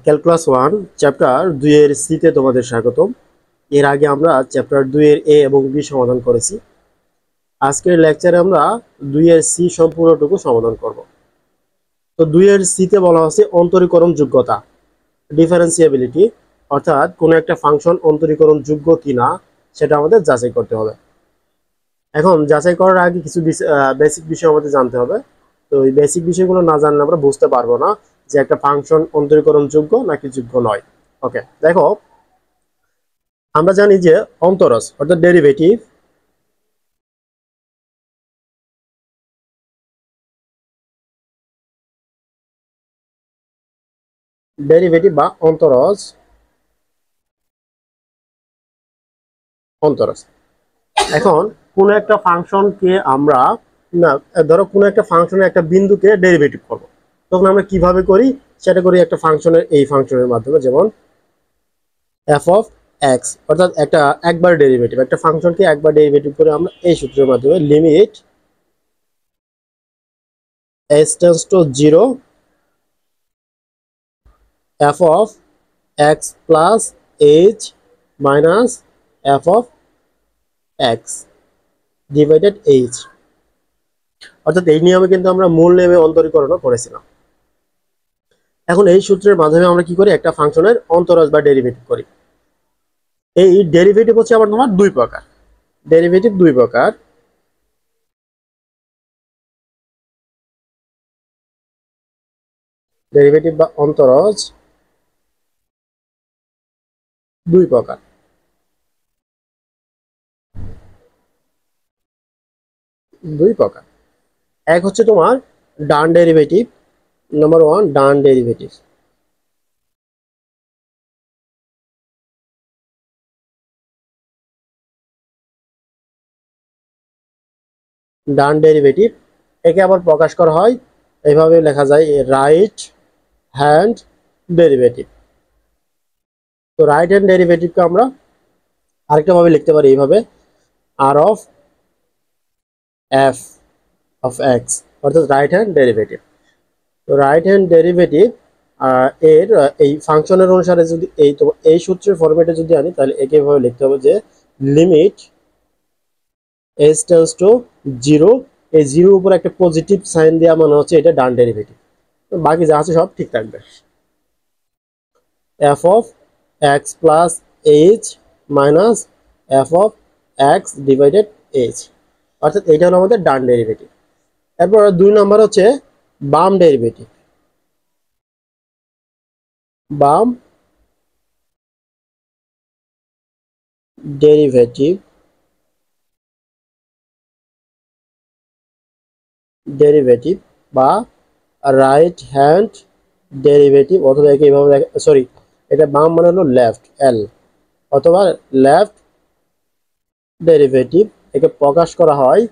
Calculus 1 chapter 2 এর সিতে তোমাদের স্বাগতম। এর আগে আমরা চ্যাপ্টার 2 এর এ এবং বি সমাধান করেছি। আজকের লেকচারে আমরা 2 এর সি সম্পূর্ণটুকু সমাধান করব। তো 2 এর সিতে বলা হচ্ছে অন্তরীকরণ যোগ্যতা, ডিফারেন্সিয়াবিলিটি, অর্থাৎ কোনো একটা ফাংশন অন্তরীকরণ যোগ্য কিনা সেটা আমাদের যাচাই করতে হবে। এখন যাচাই করার আগে কিছু বেসিক বিষয় আমাদের জানতে হবে। তো এই বেসিক বিষয়গুলো না জানলে আমরা বুঝতে পারবো না যে একটা ফাংশন অন্তরীকরণ যোগ্য নাকি যোগ্য নয়। ওকে, দেখো, আমরা জানি যে অন্তরজ অর্থাৎ ডেরিভেটিভ ডেরিভেটিভ বা অন্তরজ অন্তরজ এখন কোন একটা ফাংশনকে আমরা না ধরো কোনো একটা ফাংশনের একটা বিন্দুকে ডেরিভেটিভ করব, তখন আমরা কিভাবে করি সেটা করি একটা ফাংশনের এই ফাংশনের মাধ্যমে, যেমন এফ অফ এক্স, অর্থাৎ একবার ডেরিভেটিভ, একটা ফাংশনকে একবার ডেরিভেটিভ করে আমরা এই সূত্রের মাধ্যমে limit s tends to 0 F of x plus h minus f of x divided H, অর্থাৎ এই নিয়মে কিন্তু আমরা মূল নিয়মে অন্তরীকরণ করেছিলাম। এখন এই সূত্রের মাধ্যমে আমরা কি করি, একটা ফাংশনের অন্তরজ বা ডেরিভেটিভ করি। এই ডেরিভেটিভ হচ্ছে আবার তোমার দুই প্রকার, ডেরিভেটিভ দুই প্রকার। ডেরিভেটিভ বা অন্তরজ দুই প্রকার। দুই প্রকার, এক হচ্ছে তোমার ডান ডেরিভেটিভ, নাম্বার ওয়ান ডান ডেরিভেটিভ। ডান ডেরিভেটিভ একে আবার প্রকাশ করা হয় এইভাবে, লেখা যায় রাইট হ্যান্ড ডেরিভেটিভ। তো রাইট হ্যান্ড ডেরিভেটিভকে আমরা আরেকটা ভাবে লিখতে পারি এইভাবে, আর অফ এফ অফ এক্স, অর্থাৎ রাইট হ্যান্ড ডেরিভেটিভ। তো রাইট হ্যান্ড ডেরিভেটিভ এর এই ফাংশনের অনুসারে যদি এই সূত্রের ফরম্যাটে যদি আনি, তাহলে একে এভাবে লিখতে হবে যে লিমিট এস টেন্ডস টু 0, এই জিরোর উপর একটা পজিটিভ সাইন দেওয়া মানে হচ্ছে এটা ডান ডেরিভেটিভ। বাকি যা আছে সব ঠিক থাকবে। F of x plus h minus f of x divided H, অর্থাৎ এইটা হলো আমাদের ডান ডেরিভেটিভ। এরপর দুই নম্বর হচ্ছে বাম ডেরিভেটিভ। বাম ডেরিভেটিভ ডেরিভেটিভ বা রাইট হ্যান্ড ডেরিভেটিভ, অথবা একে এইভাবে, সরি, এটা বাম মানে হলো লেফট এল, অথবা লেফট ডেরিভেটিভ। একে প্রকাশ করা হয়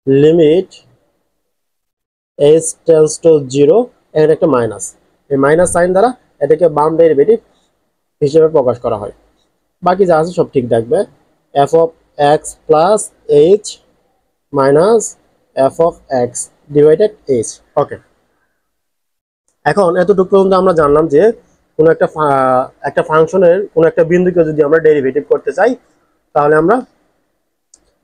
লিমিট এস টেন্ডস টু 0, এখানে একটা মাইনাস, এই মাইনাস সাইন দ্বারা এটাকে বাম ডেরিভেটিভ হিসেবে প্রকাশ করা হয়। বাকি যা আছে সব ঠিক থাকবে। F of x plus h minus f of x divided h. Okay, এখন এতটুকু পর্যন্ত আমরা জানলাম যে কোনো একটা ফাংশনের কোনো একটা বিন্দুকে যদি আমরা ডেরিভেটিভ করতে চাই, তাহলে আমরা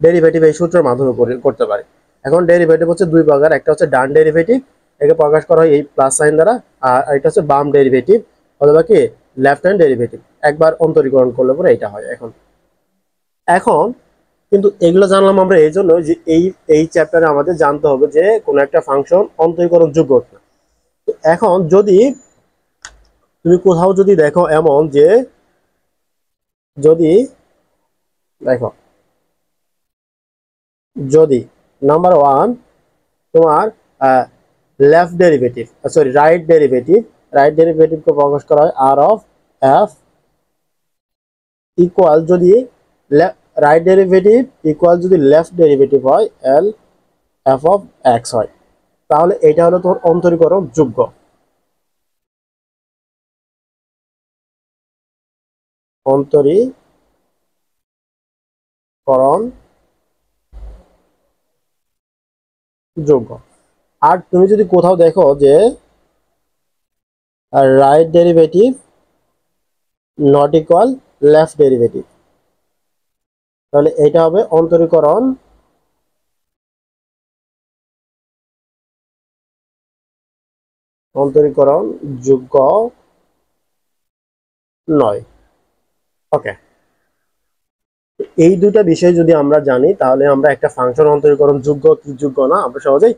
ডেরিভেটিভ এই সূত্রের মাধ্যমে করতে পারি। এখন ডেরিভেটিভ হচ্ছে দুই প্রকার, একটা হচ্ছে ডান ডেরিভেটিভ, একে প্রকাশ করা হয় এই প্লাস সাইন দ্বারা, আর এটা হচ্ছে বাম ডেরিভেটিভ অথবা কি লেফট হ্যান্ড ডেরিভেটিভ, একবার অন্তরীকরণ করলে পরে এটা হয়। এখন এখন কিন্তু এগুলো জানলাম আমরা এই জন্য যে এই চ্যাপ্টারে আমাদের জানতে হবে যে কোনো একটা ফাংশন অন্তরীকরণ যোগ্য কিনা। এখন যদি তুমি কোথাও যদি দেখো এমন যে, যদি দেখো, যদি নাম্বার ওয়ান তোমার লেফট ডেরিভেটিভ, সরি রাইট ডেরিভেটিভকে প্রকাশ করা হয় আর অফ এফ ইকুয়াল, যদি রাইট ডেরিভেটিভ ইকুয়াল যদি লেফট ডেরিভেটিভ হয় এল এফ অফ এক্স হয়, তাহলে এটা হলো তোমার অন্তরীকরণ যোগ্য। অন্তরীকরণ যোগ্য। আর তুমি যদি কোথাও দেখো যে আর right derivative not equal left derivative, তাহলে এটা হবে অন্তরীকরণ অন্তরীকরণ যোগ্য নয়। ওকে, এই দুটা বিষয় যদি আমরা জানি তাহলে আমরা একটা ফাংশন অন্তরীকরণ যোগ্য কি যোগ্য না আমরা সহজেই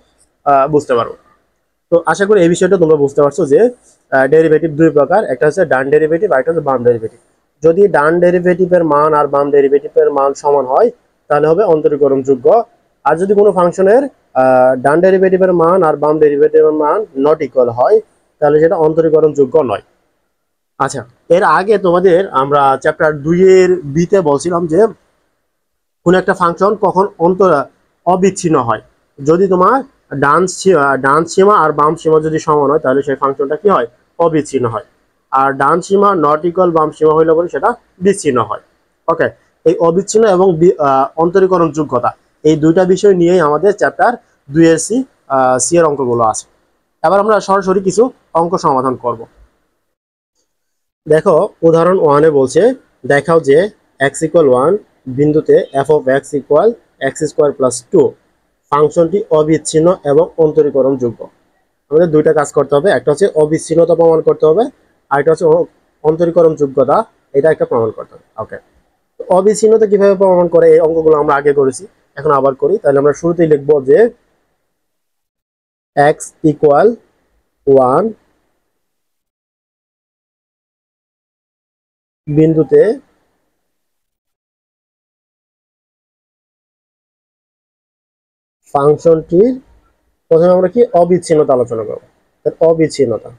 বুঝতে পারবো। তো আশা করি এই বিষয়টা তোমরা বুঝতে পারছো যে ডেরিভেটিভ দুই প্রকার, একটা হচ্ছে ডান ডেরিভেটিভ আর একটা হচ্ছে বাম ডেরিভেটিভ। যদি ডান ডেরিভেটিভের মান আর বাম ডেরিভেটিভের মান সমান হয় তাহলে হবে অন্তরীকরণ যোগ্য। আর যদি কোনো ফাংশনের ডান ডেরিভেটিভের মান আর বাম ডেরিভেটিভের মান নট ইকুয়াল হয় তাহলে সেটা অন্তরীকরণ যোগ্য নয়। আচ্ছা, এর আগে তোমাদের আমরা চ্যাপ্টার 2 এর বিতে বলছিলাম যে কোন একটা ফাংশন কখন অবিচ্ছিন্ন হয়। যদি তোমার ডান সীমা আর বাম সীমা যদি সমান হয় তাহলে সেই ফাংশনটা কি হয়, অবিচ্ছিন্ন হয়। আর ডান সীমা নট ইকুয়াল বাম সীমা হইলে পরে সেটা বিচ্ছিন্ন হয়। ওকে, এই অবিচ্ছিন্ন এবং অন্তরীকরণ যোগ্যতা এই দুইটা বিষয় নিয়েই আমাদের চ্যাপ্টার 2 এর সি এর অঙ্কগুলো আছে। এবার আমরা সরাসরি কিছু অঙ্ক সমাধান করব। দেখো উদাহরণ 1-এ বলছে দেখাও যে x=1 বিন্দুতে f(x)=x² + 2 ফাংশনটি অবিচ্ছিন্ন এবং অন্তরীকরণযোগ্য। আমাদের দুইটা কাজ করতে হবে, একটা হচ্ছে অবিচ্ছিন্নতা প্রমাণ করতে হবে আর একটা হচ্ছে অন্তরীকরণযোগ্যতা, এটা একটা প্রমাণ করতে হবে। ওকে, অবিচ্ছিন্নতা কিভাবে প্রমাণ করে এই অঙ্কগুলো আমরা আগে করেছি, এখন আবার করি। তাহলে আমরা শুরুতেই লিখবো যে x=1 বিন্দুতে ফাংশনটির প্রথমে আমরা কি অবিচ্ছিন্নতা আলোচনা করবো। অবিচ্ছিন্নতা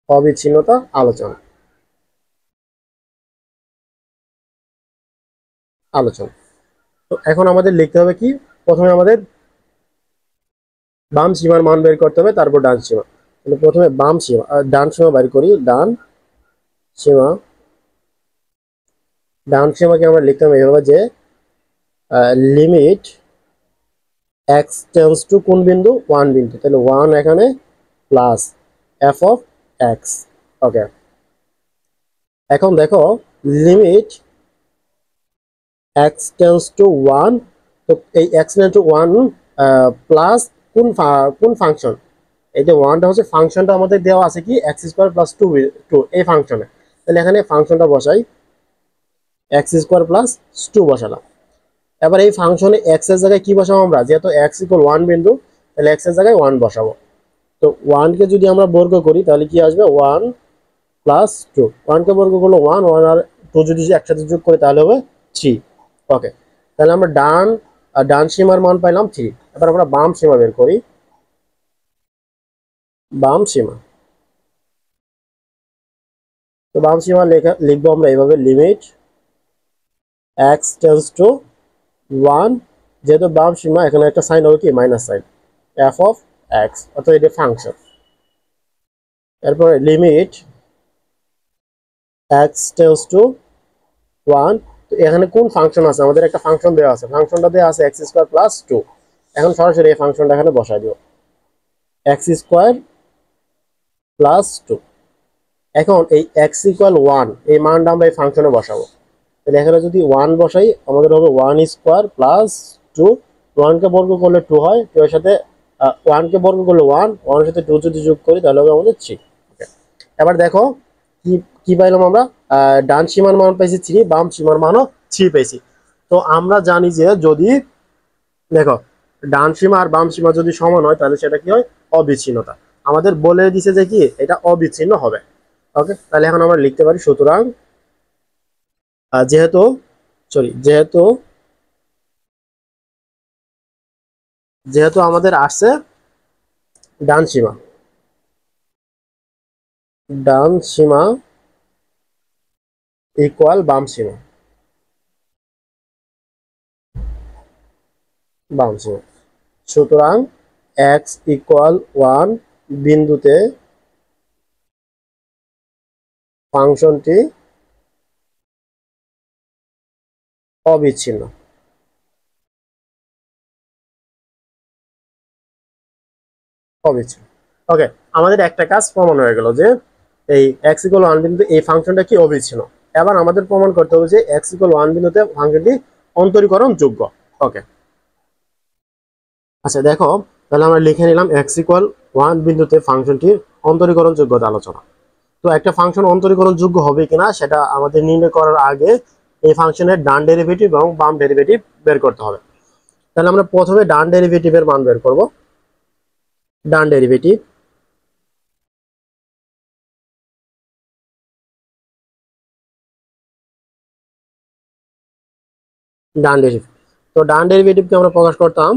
অবিচ্ছিন্নতা আলোচনা আলোচনা তো এখন আমাদের লিখতে হবে কি, প্রথমে আমাদের বাম সীমার মান বের করতে হবে, তারপর ডান সীমা। তাহলে প্রথমে বাম সীমা ডান সীমা বের করি। সীমা ডান সীমাকে আমরা লিখতে হবে এভাবে যে লিমিট এক্স টেন্ডস টু কোন বিন্দু, 1 বিন্দু, তাহলে 1 এখানে প্লাস এফ অফ এক্স। ওকে, এখন দেখো লিমিট এক্স টেন্ডস টু 1, তো এই এক্স টেন্ডস টু 1 প্লাস কোন ফাংশন, এই যে 1টা হচ্ছে ফাংশনটা আমাদের দেওয়া আছে কি x² + 2 এই ফাংশনে। তাহলে এখানে ফাংশনটা বসাই, x² + 2 বসালাম। এবার এই ফাংশনে x এর জায়গায় কি বসাবো আমরা, যেহেতু x=1 বিন্দু তাহলে x এর জায়গায় 1 বসাবো। তো 1 কে যদি আমরা বর্গ করি তাহলে কি আসবে 1 + 2, 1 কে বর্গ করলে 1, 1 আর 2 যদি একসাথে যোগ করি তাহলে হবে 3। ওকে, তাহলে আমরা ডান সীমার মান পাইলাম 3। এবার আমরা বাম সীমা বের করি। বাম সীমা, তো বাম সীমা লিখবো আমরা এইভাবে লিমিট এক্স টেন্ডস টু 1, যেহেতু বাম সীমা এখানে একটা সাইন হবে কি minus sine, F of x, অর্থাৎ এটা ফাংশন। এরপরে লিমিট এক্স টেন্ডস টু 1, তো এখানে কোন ফাংশন আছে, আমাদের একটা ফাংশন দেওয়া আছে, ফাংশনটা দেওয়া আছে x² + 2। এখন সরাসরি এই ফাংশনটা এখানে বসাই দিব x² + 2। এখন এই x=1 এই মানটা আমরা এই ফাংশনে বসাবো। তাহলে এখানে যদি 1 বসাই আমাদের হবে 1² + 2, 1 কে বর্গ করলে 2 হয়, 2 এর সাথে 1 কে বর্গ করলে 1, 1 এর সাথে 2 যদি যোগ করি তাহলে হবে আমাদের 3। ওকে, এবার দেখো কি কি পাইলাম আমরা, ডান সীমার মান পাইছি 3, বাম সীমার মানও 3 পাইছি। তো আমরা জানি যে যদি দেখো ডান সীমা আর বাম সীমা যদি সমান হয় তাহলে সেটা কি হয়, অবিচ্ছিন্নতা। আমাদের বলে দিছে যে কি এটা অবিচ্ছিন্ন হবে। ওকে, তাহলে এখন আমরা লিখতে পারি সুতরাং যেহেতু যেহেতু যেহেতু আমাদের আসছে ডান সীমা ইকুয়াল বাম সীমা, সুতরাং x=1 বিন্দুতে ফাংশনটি অবিচ্ছিন্ন। অবিচ্ছিন্ন। ওকে, আমাদের একটা কাজ প্রমাণ হয়ে গেল যে এই x = 1 বিন্দুতে এই ফাংশনটা কি অবিচ্ছিন্ন। এবার আমাদের প্রমাণ করতে হবে যে x = 1 বিন্দুতে ফাংশনটি অন্তরীকরণ যোগ্য। ওকে, আচ্ছা দেখো, তাহলে আমরা লিখে নিলাম x = 1 বিন্দুতে ফাংশনটির অন্তরীকরণ যোগ্যতা আলোচনা। তো একটা ফাংশন অন্তরীকরণ যোগ্য হবে কিনা সেটা আমাদের নির্ণয় করার আগে এই ফাংশনের ডান ডেরিভেটিভ এবং বাম ডেরিভেটিভ বের করতে হবে। তাহলে আমরা প্রথমে ডান ডেরিভেটিভের মান বের করব। ডান ডেরিভেটিভ তো ডান ডেরিভেটিভকে আমরা প্রকাশ করতাম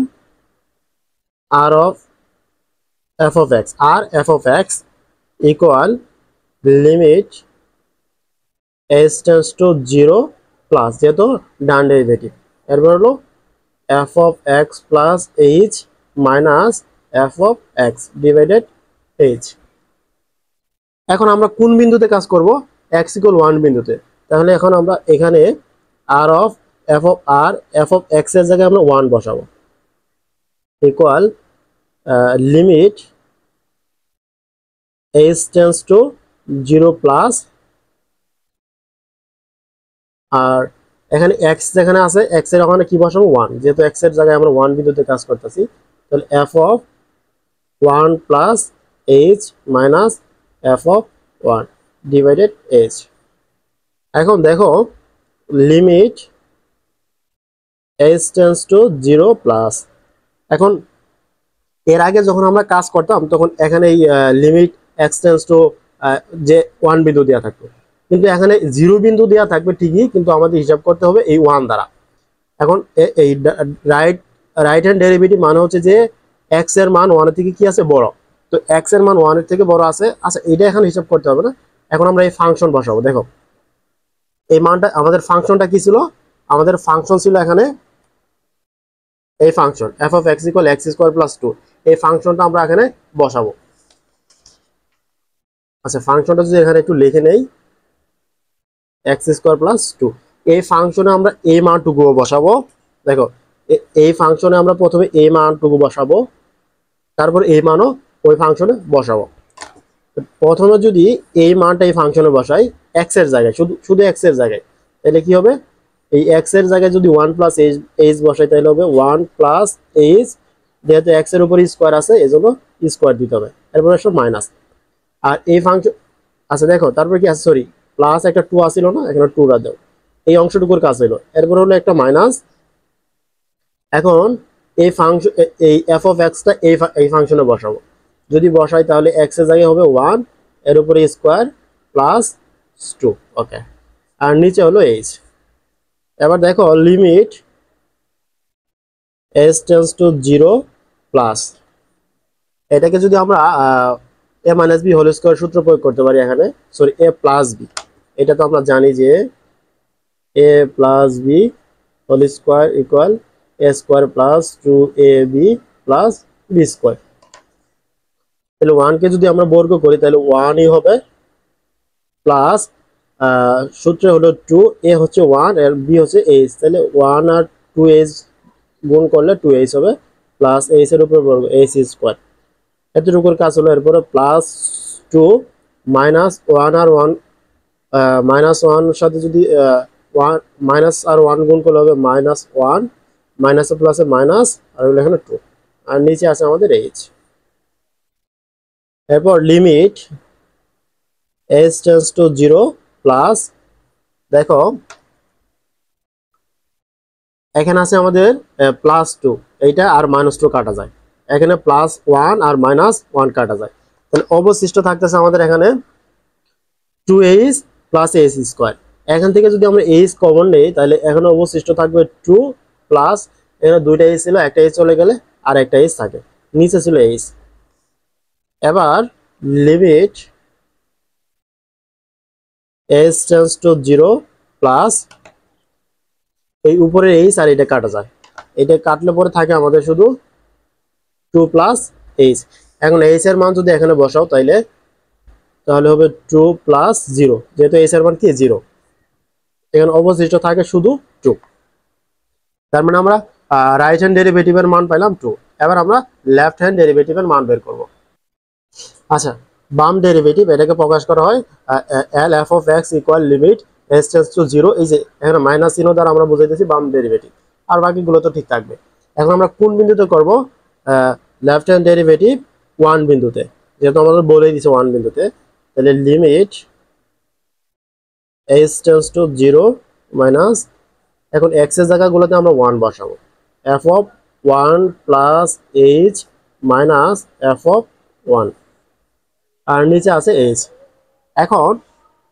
r of f of x, আর f of x equal limit h tends to 0 plus, যেহেতু ডান ডেরিভেটিভ, এরপর হলো f of x plus h minus f of x divided h। এখন আমরা কোন বিন্দুতে কাজ করব? x = 1 বিন্দুতে। তাহলে এখন আমরা এখানে r of f of x এর জায়গায় আমরা 1 বসাবো, equal limit h tends to 0 plus, আর এখানে x যেখানে আছে x এর ওখানে কি বসাবো? 1, যেহেতু x এর জায়গায় আমরা 1 বিন্দুতে কাজ করতেছি। তাহলে f of 1 plus h minus f of 1 divided h। এখন দেখো limit h tends to 0 plus, এখন এর আগে যখন আমরা কাজ করতাম তখন এখানে এই লিমিট x টেন্ডস টু যে 1 বিন্দু দেওয়া থাকতো, কিন্তু এখানে 0 বিন্দু দেওয়া থাকবে ঠিকই, কিন্তু আমাদের হিসাব করতে হবে এই 1 দ্বারা। এখন এই রাইট হ্যান্ড ডেরিভেটিভ মানে হচ্ছে যে x এর মান 1 এর থেকে কি আছে? বড়। তো x এর মান 1 এর থেকে বড় আছে। আচ্ছা, এটা এখন হিসাব করতে হবে না, এখন আমরা এই ফাংশন বসাবো। দেখো এই মানটা, আমাদের ফাংশনটা কি ছিল? আমাদের ফাংশন ছিল এখানে এই function f of x = x² + 2, এই ফাংশনটা আমরা এখানে বসাবো। আচ্ছা, ফাংশনটা যদি এখানে একটু লিখে নেই, x² + 2, এই ফাংশনে আমরা এই মানটুকু বসাবো। দেখো এই ফাংশনে আমরা প্রথমে এই মানটুকু বসাবো, তারপর এই মানও ওই ফাংশনে বসাবো। প্রথমে যদি এই মানটা এই ফাংশনে বসাই x এর জায়গায়, শুধু x এর জায়গায়, তাহলে কি হবে? এই x এর জায়গায় যদি 1 প্লাস h বসাই তাহলে হবে 1 প্লাস h, যেহেতু x এর উপর স্কোয়ার আছে এজন্য স্কোয়ার দিতে হবে, এরপর আসলে মাইনাস। আর এই ফাংশন, আচ্ছা দেখো তারপর কি আছে, সরি প্লাস একটা 2 আসিল না, এখানে 2 রা দাও, এই অংশটুকুর কাজ হলো। এরপর হলো একটা মাইনাস। এখন এই ফাংশন, এই f of x টা এই ফাংশনে বসাবো। যদি বসাই তাহলে x এর জায়গায় হবে 1, এর উপরে স্কোয়ার প্লাস 2। ওকে, আর নিচে হলো h। এবার দেখো limit h tends to 0 plus, এটাকে যদি আমরা a - b হোল স্কয়ার সূত্র প্রয়োগ করতে পারি এখানে, সরি a + b, এটা তো আমরা জানি যে a + b whole square equal a² + 2ab + b²। তাহলে 1 কে যদি আমরা বর্গ করি তাহলে 1ই হবে, প্লাস সূত্রে হলো 2, a হচ্ছে 1 আর b হচ্ছে h, তাহলে 1 আর 2h গুণ করলে 2h হবে, প্লাস h এর উপর বর্গ h²। এতটুকুর কাজ হলো। এরপরে প্লাস 2 মাইনাস 1 আর 1, মাইনাস 1 সাথে যদি 1 মাইনাস আর 1 গুণ করলে হবে -1, মাইনাসে প্লাসে মাইনাস, আর হলো এখানে 2, আর নিচে আছে আমাদের h। এরপর limit h tends to 0 plus, দেখো এখানে আছে আমাদের +2, এইটা আর -2 কাটা যায়, এখানে +1 আর -1 কাটা যায়, তাহলে অবশিষ্ট থাকতেছে আমাদের এখানে 2h প্লাস h²। এখান থেকে যদি আমরা h কমন নেই তাহলে এখানে অবশিষ্ট থাকবে 2 প্লাস, এখানে দুইটা h ছিল, একটা h চলে গেলে আর একটা h থাকে, নিচে ছিল h। এবার limit h tends to 0 plus, এই উপরে h আর এটা কাটা যায়, এটা কাটলে পরে থাকে আমাদের শুধু 2 প্লাস h। এখন h এর মান যদি এখানে বসাও তাহলে হবে 2 প্লাস 0, যেহেতু h এর মান কি 0, এখানে অবশিষ্ট থাকে শুধু 2। তার মানে আমরা রাইট হ্যান্ড ডেরিভেটিভের মান পাইলাম 2। এবার আমরা লেফট হ্যান্ড ডেরিভেটিভের মান বের করব। আচ্ছা, বাম ডেরিভেটিভ এটাকে প্রকাশ করা হয় L F of x equal limit s tends to zero. এই যে এখানে মাইনাস চিহ্ন দ্বারা আমরা বুঝাইতেছি বাম ডেরিভেটিভ, আর বাকিগুলো তো ঠিক থাকবে। এখন আমরা কোন বিন্দুতে করব? লেফট হ্যান্ড ডেরিভেটিভ ওয়ান বিন্দুতে, যেহেতু আমাদের বলেই দিছে ওয়ান বিন্দুতে, তাহলে limit s tends to zero minus, এখন এক্স এর জায়গাগুলোতে আমরা ওয়ান বসাবো, f of one plus h minus f of one, আর নিচে আছে এইচ। এখন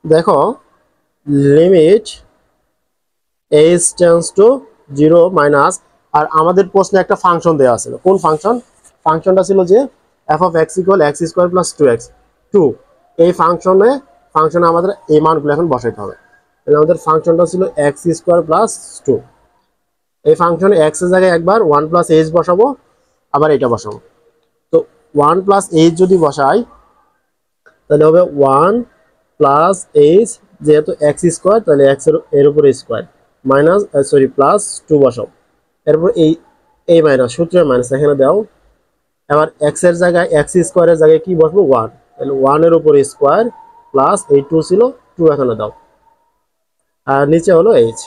দেখো limit h tends to zero minus, আর আমাদের প্রশ্নে একটা ফাংশন দেওয়া ছিল। কোন ফাংশন? ফাংশনটা ছিল যে f of x equal x square plus two x two. এই ফাংশনে আমাদের এই মানগুলো এখন বসাইতে হবে। তাহলে আমাদের ফাংশনটা ছিল এক্স স্কোয়ার প্লাস টু। এই ফাংশনে এক্স এর জায়গায় একবার ওয়ান প্লাস এইচ বসাবো, আবার এটা বসাবো। তো ওয়ান প্লাস এইচ যদি বসাই তাহলে হবে ওয়ান প্লাস এইচ, যেহেতু এক্স স্কোয়ার তাহলে এক্স এর উপরে square minus sorry plus two বসাও, এরপর এই মাইনাস সূত্রের মাইনাস এখানে দাও। এবার এক্স এর জায়গায় এক্স স্কোয়ারের জায়গায় কি বসবো? ওয়ান, তাহলে ওয়ানের উপরে স্কোয়ার প্লাস এই টু ছিল টু এখানে দাও, আর নিচে হলো এইচ।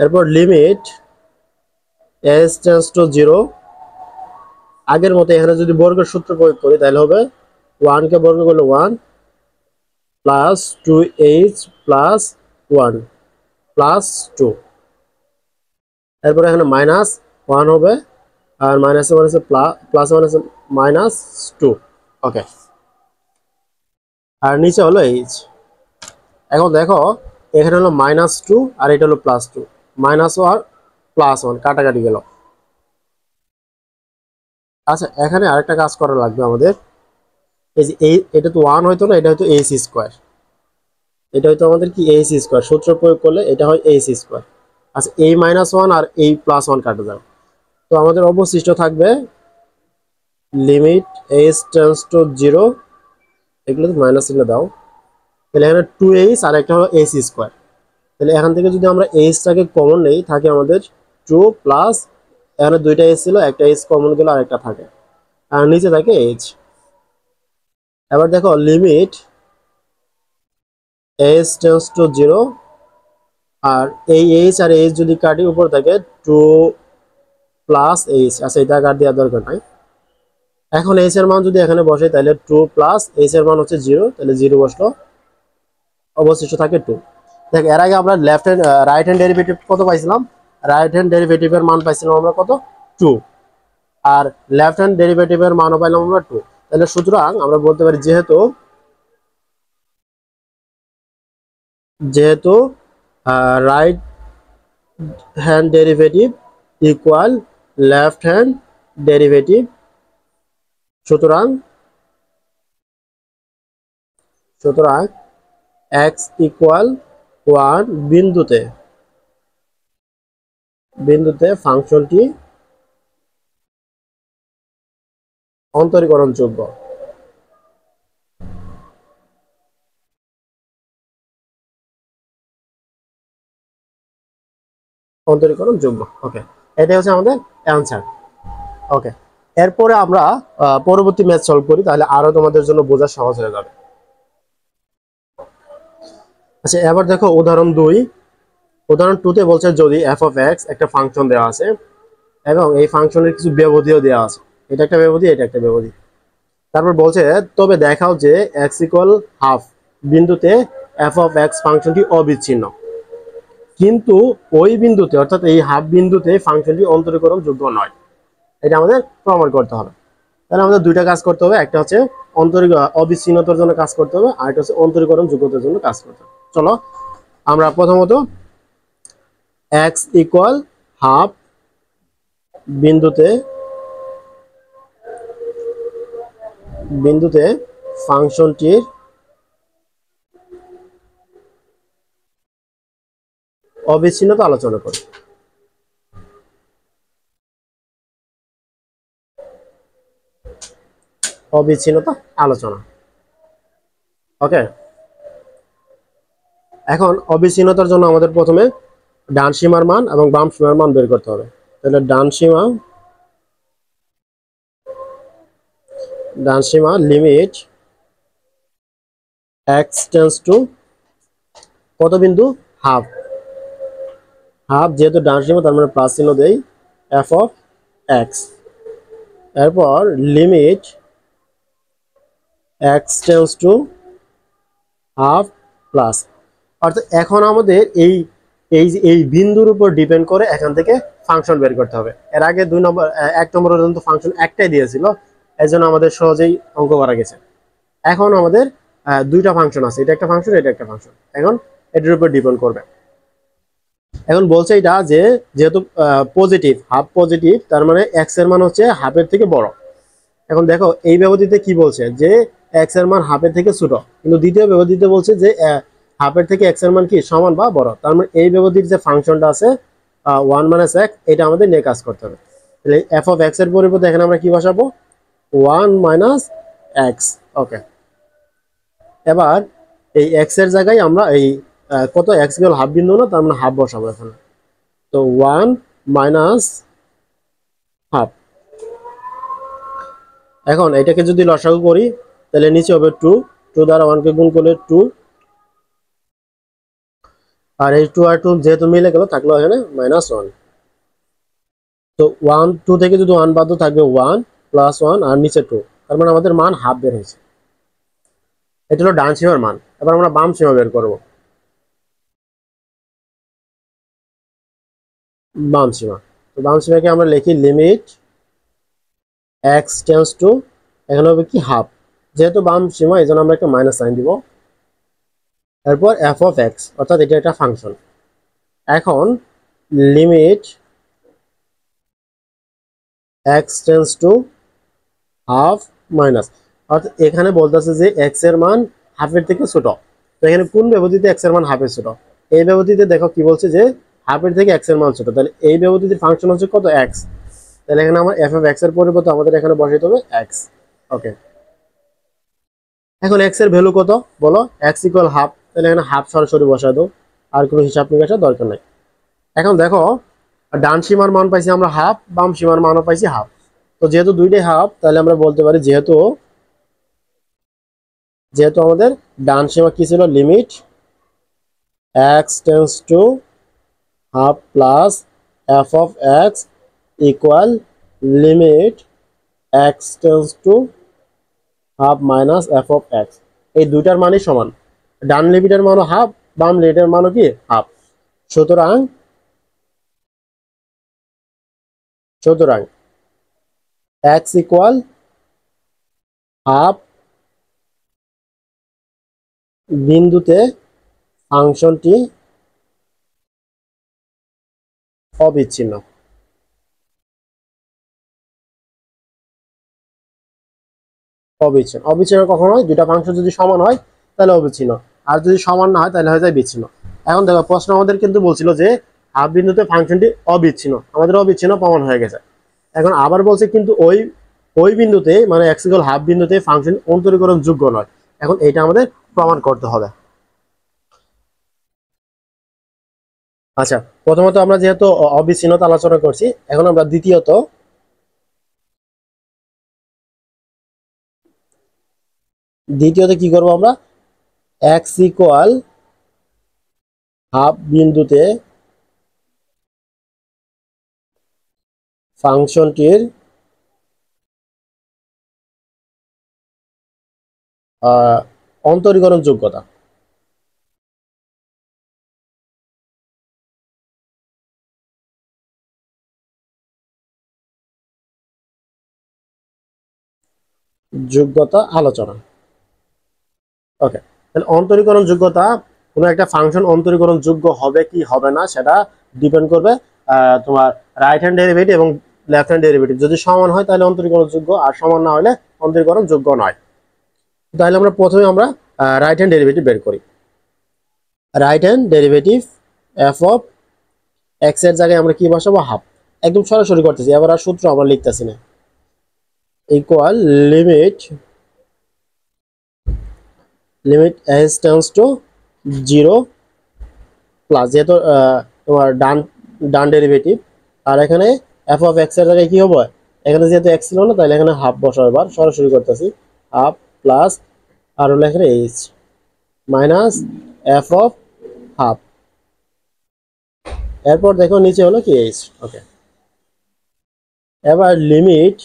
এরপর limit s tends to zero, আগের মতো এখানে যদি বর্গের সূত্র প্রয়োগ করি তাহলে হবে ওয়ানকে বর্গ করলে one plus two h plus one plus two, এরপরে এখানে মাইনাস ওয়ান হবে, আর মাইনাসে মাইনাসে প্লাস মাইনাসে মাইনাস টু। ওকে, আর নিচে হলো এইচ। এখন দেখো এখানে হলো মাইনাস টু আর এটা হলো প্লাস টু, মাইনাস আর প্লাস ওয়ান কাটাকাটি গেল। আচ্ছা, এখানে আরেকটা কাজ করা লাগবে আমাদের। এই যে এটা তো ওয়ান হয়তো না, এটা হয়তো এইচ স্কোয়ার, এটা হয়তো আমাদের কি এইচ স্কোয়ার, সূত্র প্রয়োগ করলে এটা হয় এইচ স্কোয়ার। আচ্ছা, এই মাইনাস ওয়ান আর এই প্লাস ওয়ান কাটা যাবে, তো আমাদের অবশিষ্ট থাকবে limit h tends to zero, এগুলো মাইনাস চিহ্ন দাও, তাহলে এখানে টু এইচ আর একটা হলো এইচ স্কোয়ার। তাহলে এখান থেকে যদি আমরা এইচটাকে কমন নেই থাকে আমাদের টু প্লাস, এখানে দুইটা এইচ ছিল, একটা এইচ কমন গেল আর একটা থাকে, আর নিচে থাকে এইচ। এবার দেখো limit h tends to zero, আর এই এইচ আর এইচ যদি কাটি উপর থাকে টু প্লাস এইচ। আচ্ছা, এটা কাট দেওয়ার দরকার নাই। এখন এইচ এর মান যদি এখানে বসে তাহলে টু প্লাস এইচ এর মান হচ্ছে জিরো, তাহলে জিরো বসলো, অবশিষ্ট থাকে টু। দেখ, এর আগে আমরা left hand right hand derivative কত পাইছিলাম? রাইট হ্যান্ড ডেরিভেটিভের মান পাইছিলাম আমরা কত? টু, আর লেফট হ্যান্ড ডেরিভেটিভের মানও পাইলাম আমরা টু। তাহলে সুতরাং আমরা বলতে পারি যেহেতু যেহেতু right hand derivative equal left hand derivative, সুতরাং সুতরাং এক্স ইকুয়াল ওয়ান বিন্দুতে ফাংশনটি অন্তরীকরণযোগ্য। অন্তরীকরণযোগ্য। ওকে, এটাই হচ্ছে আমাদের অ্যান্সার। ওকে, এরপরে আমরা পরবর্তী ম্যাথ সলভ করি, তাহলে আরো তোমাদের জন্য বোঝা সহজ হয়ে যাবে। আচ্ছা, এবার দেখো উদাহরণ 2। উদাহরণ 2তে বলছে যদি এফ অফ এক্স একটা ফাংশন দেওয়া আছে এবং এই ফাংশনের কিছু ব্যবধিও দেওয়া আছে, এটা একটা ব্যবধি, এটা একটা ব্যবধি। তারপর বলছে তবে দেখাও যে এক্স ইকুয়াল হাফ বিন্দুতে এফ অফ এক্স ফাংশনটি অবিচ্ছিন্ন, কিন্তু ওই বিন্দুতে অর্থাৎ এই হাফ বিন্দুতে ফাংশনটি অন্তরীকরণ যোগ্য নয়। এটা আমাদের প্রমাণ করতে হবে। তাহলে আমাদের দুইটা কাজ করতে হবে, একটা হচ্ছে অবিচ্ছিন্নতার জন্য কাজ করতে হবে, আর একটা হচ্ছে অন্তরীকরণ যোগ্যতার জন্য কাজ করতে হবে। চলো আমরা প্রথমত এক্স ইকুয়াল হাফ বিন্দুতে ফাংশনটির অবিচ্ছিন্নতা আলোচনা করি। অবিচ্ছিন্নতা আলোচনা। ওকে, এখন অবিচ্ছিন্নতার জন্য আমাদের প্রথমে ডান সীমার মান এবং বাম সীমার মান বের করতে হবে। তাহলে ডান সীমা ডান সীমা লিমিট এক্স টেন্স টু কত বিন্দু হাফ, হাফ যেহেতু ডান সীমা তার মানে প্লাস চিহ্ন দেই এফ অফ এক্স, এরপর limit x tends to half plus, অর্থাৎ এখন আমাদের এই এই এই বিন্দুর উপর ডিপেন্ড করে এখান থেকে ফাংশন বের করতে হবে। এর আগে 2 নম্বর 1 নম্বর পর্যন্ত ফাংশন একটাই দিয়েছিল, এর জন্য আমাদের সহজেই অঙ্ক করা গেছে। এখন আমাদের দুইটা ফাংশন আছে, এটা একটা ফাংশন, এটা একটা ফাংশন, এখন এটার উপর ডিপেন্ড করবে। এখন বলছে এটা যে যেহেতু পজিটিভ, হাফ পজিটিভ, তার মানে এক্স এর মান হচ্ছে হাফের থেকে বড়। এখন দেখো এই ব্যবধিতে কি বলছে যে এক্স এর মান হাফের থেকে ছোট, কিন্তু দ্বিতীয় ব্যবধিতে বলছে যে হাফের থেকে এক্স এর মান কি সমান বা বড়। তার মানে এই ব্যবধির যে ফাংশনটা আছে 1 মাইনাস এক্স, এটা আমাদের নিয়ে কাজ করতে হবে। তাহলে এফ অফ এক্স এর পরিবর্তে এখানে আমরা কি বসাবো 1 মাইনাস এক্স। ওকে, এবার এই এক্স এর জায়গায় আমরা এই কত এক্স গেল হাফ বিন্দু না, তার মানে হাফ বসাবো এখানে। তো 1 মাইনাস হাফ। এখন এটাকে যদি লসাগু করি তাহলে নিচে হবে 2, 2 দ্বারা 1 কে গুণ করলে 2, আর এই 2 আর 2 যেহেতু মিলে গেল থাকলো এখানে -1। তো 1 2 থেকে যদি 1 বাদ থাকবে 1 প্লাস 1 আর নিচে 2, তার মানে আমাদের মান হাফ বের হয়েছে। এটা হলো ডান সীমার মান। এবার আমরা বাম সীমা বের করব। বাম সীমা, তো বাম সীমাকে আমরা লিখি লিমিট এক্স টেন্স টু, এখানে হবে কি হাফ, যেহেতু বাম সীমা এই জন্য আমরা একটা মাইনাস সাইন দিব। এরপর এফ অফ এক্স, অর্থাৎ এটা একটা ফাংশন। এখন limit x tends to half minus, অর্থাৎ এখানে বলতেছে যে এক্স এর মান হাফের থেকে ছোট। তো এখানে কোন ব্যবধিতে এক্স এর মান হাফের ছোট, এই ব্যবধিতে দেখো কি বলছে যে হাফের থেকে এক্স এর মান ছোট, তাহলে এই ব্যবধিতে ফাংশন হচ্ছে কত এক্স। তাহলে এখানে আমার এফ অফ এক্স এর পরিবর্তে আমাদের এখানে বসাইতে হবে এক্স। ওকে, এখন এক্স এর ভ্যালু কত বলো, এক্স ইকুয়াল হাফ, তাহলে এখানে হাফ সরাসরি বসাই দাও, আর কোনো হিসাব নিকাশের দরকার নাই। এখন দেখো ডান সীমার মান পাইছি আমরা হাফ, বাম সীমার মানও পাইছি হাফ। তো যেহেতু দুইটাই হাফ, তাহলে আমরা বলতে পারি যেহেতু আমাদের ডান সীমা কি ছিল limit x tends to half plus F of x equal limit x tends to half minus f of x, এই দুইটার মানই সমান। ডান লিমিটের মানও হাফ, বাম লিমিটের মানও কি হাফ। সুতরাং এক্স ইকুয়াল হাফ বিন্দুতে ফাংশনটি অবিচ্ছিন্ন। অবিচ্ছিন্ন কখন হয়, দুইটা ফাংশন যদি সমান হয় তাহলে অবিচ্ছিন্ন, আর যদি সমান না হয় তাহলে হয়ে যায় বিচ্ছিন্ন। এখন দেখো প্রশ্ন আমাদের কিন্তু বলছিল যে হাফ বিন্দুতে ফাংশনটি অবিচ্ছিন্ন, আমাদের অবিচ্ছিন্ন প্রমাণ হয়ে গেছে। এখন আবার বলছে কিন্তু ওই ওই বিন্দুতে মানে এক্স ইকুয়াল হাফ বিন্দুতে ফাংশন অন্তরীকরণ যোগ্য নয়। এখন এটা আমাদের প্রমাণ করতে হবে। আচ্ছা, প্রথমত আমরা যেহেতু অবিচ্ছিন্নতা আলোচনা করছি, এখন আমরা দ্বিতীয়তে কি করব, আমরা এক্স ইকুয়াল হাফ বিন্দুতে ফাংশনটির অন্তরীকরণ যোগ্যতা। আলোচনা। ওকে, তাহলে অন্তরীকরণ যোগ্যতা, কোনো একটা ফাংশন অন্তরীকরণ যোগ্য হবে কি হবে না সেটা ডিপেন্ড করবে তোমার রাইট হ্যান্ড ডেরিভেটিভ এবং লেফট হ্যান্ড ডেরিভেটিভ। যদি সমান হয় তাহলে অন্তরীকরণ যোগ্য, আর সমান না হলে অন্তরীকরণ যোগ্য নয়। তাহলে আমরা প্রথমে রাইট হ্যান্ড ডেরিভেটিভ বের করি। Right hand derivative F of x এর জায়গায় আমরা কি বসাবো হাফ, একদম সরাসরি করতেছি, এবার আর সূত্র আমরা লিখতেছি না। Equal limit s tends to 0 plus, যেহেতু তোমার ডান ডেরিভেটিভ, আর এখানে এফ অফ এক্স এর জায়গায় কি হবে এখানে যেহেতু এক্স ছিল না তাহলে এখানে হাফ বসাবো, এবার সরাসরি করতেছি হাফ প্লাস আর হলো এখানে H minus f of half, এরপর দেখো নিচে হলো কি এইচ। ওকে, এবার limit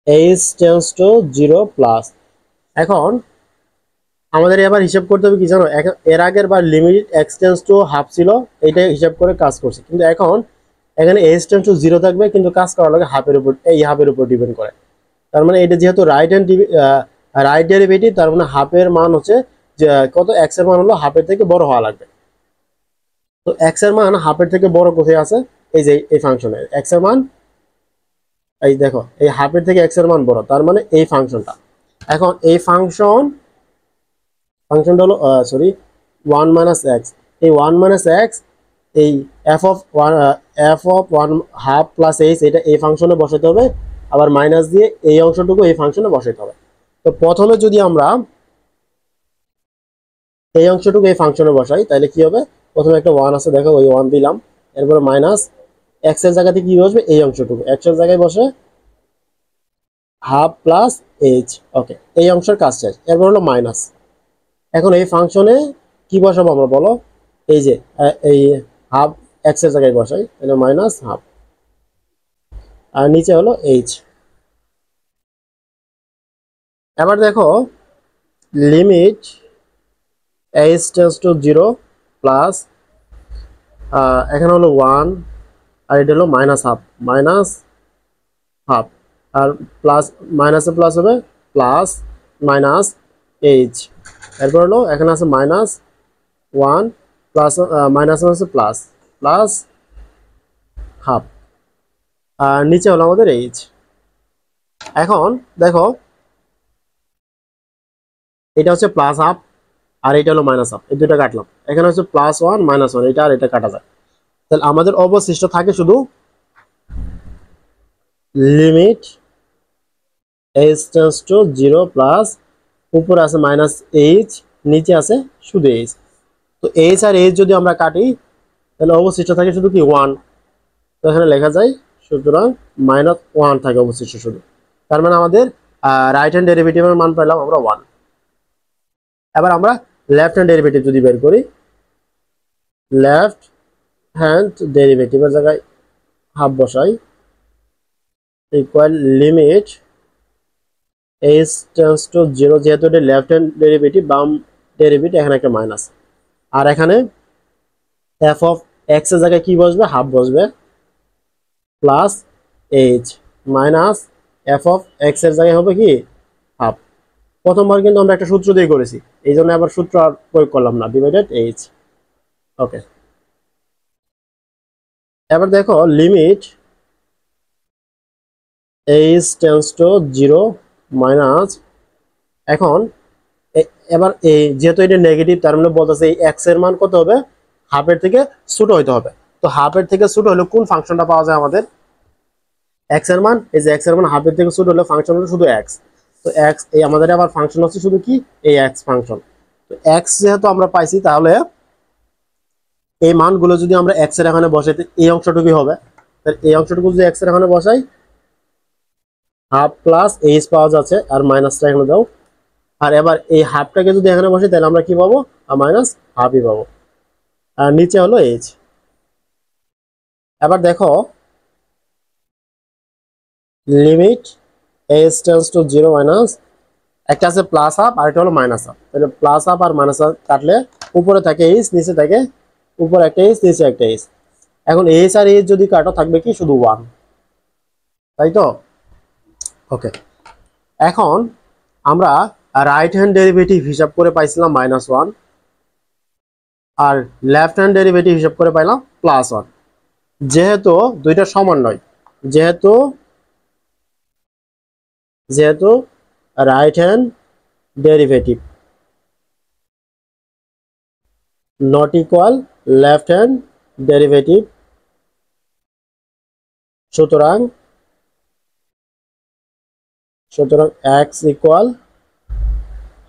h tends to 0 plus. এখন আমাদের এবার হিসাব করতে হবে কি জানো, এর আগের বার limit x tends to half ছিল, এইটা হিসাব করে কাজ করছি, কিন্তু এখন এখানে এইচ টেন্ডস টু 0 থাকবে, কিন্তু কাজ করার লাগে হাফের উপর, এই হাফের উপর ডিপেন্ড করে। তার মানে এটা যেহেতু রাইট ডেরিভেটিভ, তার মানে হাফের মান হচ্ছে যে কত, এক্স এর মান হলো হাফের থেকে বড় হওয়া লাগবে। তো এক্স এর মান হাফের থেকে বড় কোথায় আছে, এই যে এই ফাংশনে এক্স এর মান, এই দেখো এই হাফের থেকে এক্স এর মান বড়, তার মানে এই ফাংশনটা। এখন এই ফাংশনটা হলো সরি 1 মাইনাস এক্স, এই 1 মাইনাস এক্স এই F of 1 half plus H, এটা এই ফাংশনে বসাতে হবে, আবার মাইনাস দিয়ে এই অংশটুকু এই ফাংশনে বসাতে হবে। তো প্রথমে যদি আমরা এই অংশটুকু এই ফাংশনে বসাই তাহলে কি হবে, প্রথমে একটা 1 আছে দেখো, ওই 1 দিলাম, এরপরে মাইনাস এক্স এর জায়গাতে কি বসবে, এই অংশটুকু এক্স এর জায়গায় বসে হাফ প্লাস এইচ। ওকে, এই অংশের কাজ শেষ, এরপর হলো মাইনাস। এখন এই ফাংশনে কি বসাবো আমরা বলো, এই যে এই হাফ এক্স এর জায়গায় বসাই, এটা মাইনাস হাফ, আর নিচে হলো এইচ। এবার দেখো limit h tends to 0 plus, এখানে হলো 1 আর এটা হলো মাইনাস হাফ, মাইনাস হাফ, আর প্লাস মাইনাসে প্লাস হবে প্লাস মাইনাস এইচ, এরপর হলো এখানে আছে মাইনাস 1 প্লাস মাইনাস আছে প্লাস প্লাস হাফ, আর নিচে হলো আমাদের এইচ। এখন দেখো এটা হচ্ছে প্লাস হাফ আর এটা হলো মাইনাস হাফ, এই দুটো কাটলাম, এখানে হচ্ছে +1 -1, এটা আর এটা কাটা যায়, তাহলে আমাদের অবশিষ্ট থাকে শুধু limit h tends to 0 plus, উপরে আছে মাইনাস এইচ, নিচে আছে শুধু এইচ। তো এইচ আর এইচ যদি আমরা কাটি তাহলে অবশিষ্ট থাকে শুধু কি 1, তো এখানে লেখা যায় সুতরাং -1 থাকে অবশিষ্ট শুধু। তার মানে আমাদের রাইট হ্যান্ড ডেরিভেটিভের মান পেলাম আমরা 1। এবার আমরা লেফট হ্যান্ড ডেরিভেটিভ যদি বের করি, লেফট হ্যান্ড ডেরিভেটিভের জায়গায় হাফ বসাই, equal limit h tends to 0, যেহেতু এটা লেফট হ্যান্ড ডেরিভেটিভ, বাম ডেরিভেটিভ, এখানে একটা মাইনাস, আর এখানে এফ অফ এক্স এর জায়গায় কি বসবে, হাফ বসবে, plus h minus f of x এর জায়গায় হবে কি হাফ। প্রথমবার কিন্তু আমরা একটা সূত্র দিয়ে করেছি, এই জন্য আবার সূত্র আর প্রয়োগ করলাম না, ডিভাইডেড এইচ। ওকে, এবার দেখো limit h tends to 0 minus, এখন এবার এই যেহেতু এটা নেগেটিভ, তার মানে বলতেছে এই এক্স এর মান কত হবে, হাফের থেকে ছোট হইতে হবে। তো হাফের থেকে ছোট হলে কোন ফাংশনটা পাওয়া যায় আমাদের, এক্স এর মান, এই যে এক্স এর মান হাফের থেকে ছোট হলে ফাংশন হলো শুধু এক্স। তো এক্স, এই আমাদের আবার ফাংশন হচ্ছে শুধু কি এই এক্স ফাংশন। তো এক্স যেহেতু আমরা পাইছি, তাহলে এই মানগুলো যদি আমরা এক্স এর এখানে বসাই, এই অংশটুকুই হবে, তাহলে এই অংশটুকু যদি এক্স এর এখানে বসাই, হাফ প্লাস এইচ পাওয়া যাচ্ছে, আর মাইনাসটা এখানে দাও, আর এবার এই হাফটাকে যদি এখানে বসাই তাহলে আমরা কি পাবো, মাইনাস হাফই পাবো, আর নিচে হলো এইচ। এবার দেখো limit h tends to 0 minus, একটা আছে প্লাস হাফ আর একটা হলো মাইনাস হাফ, তাহলে প্লাস হাফ আর মাইনাস হাফ কাটলে উপরে থাকে এইচ, নিচে থাকে, উপরে একটা এইচ নিচে একটা এইচ। এখন এইচ আর এইচ যদি কাটো থাকবে কি শুধু 1, তাই তো। ওকে, এখন আমরা রাইট হ্যান্ড ডেরিভেটিভ হিসাব করে পাইছিলাম -1, আর লেফট হ্যান্ড ডেরিভেটিভ হিসাব করে পাইলাম +1। যেহেতু দুইটা সমান নয়, যেহেতু যেহেতু right hand derivative not equal left hand derivative, সুতরাং x ইকুয়াল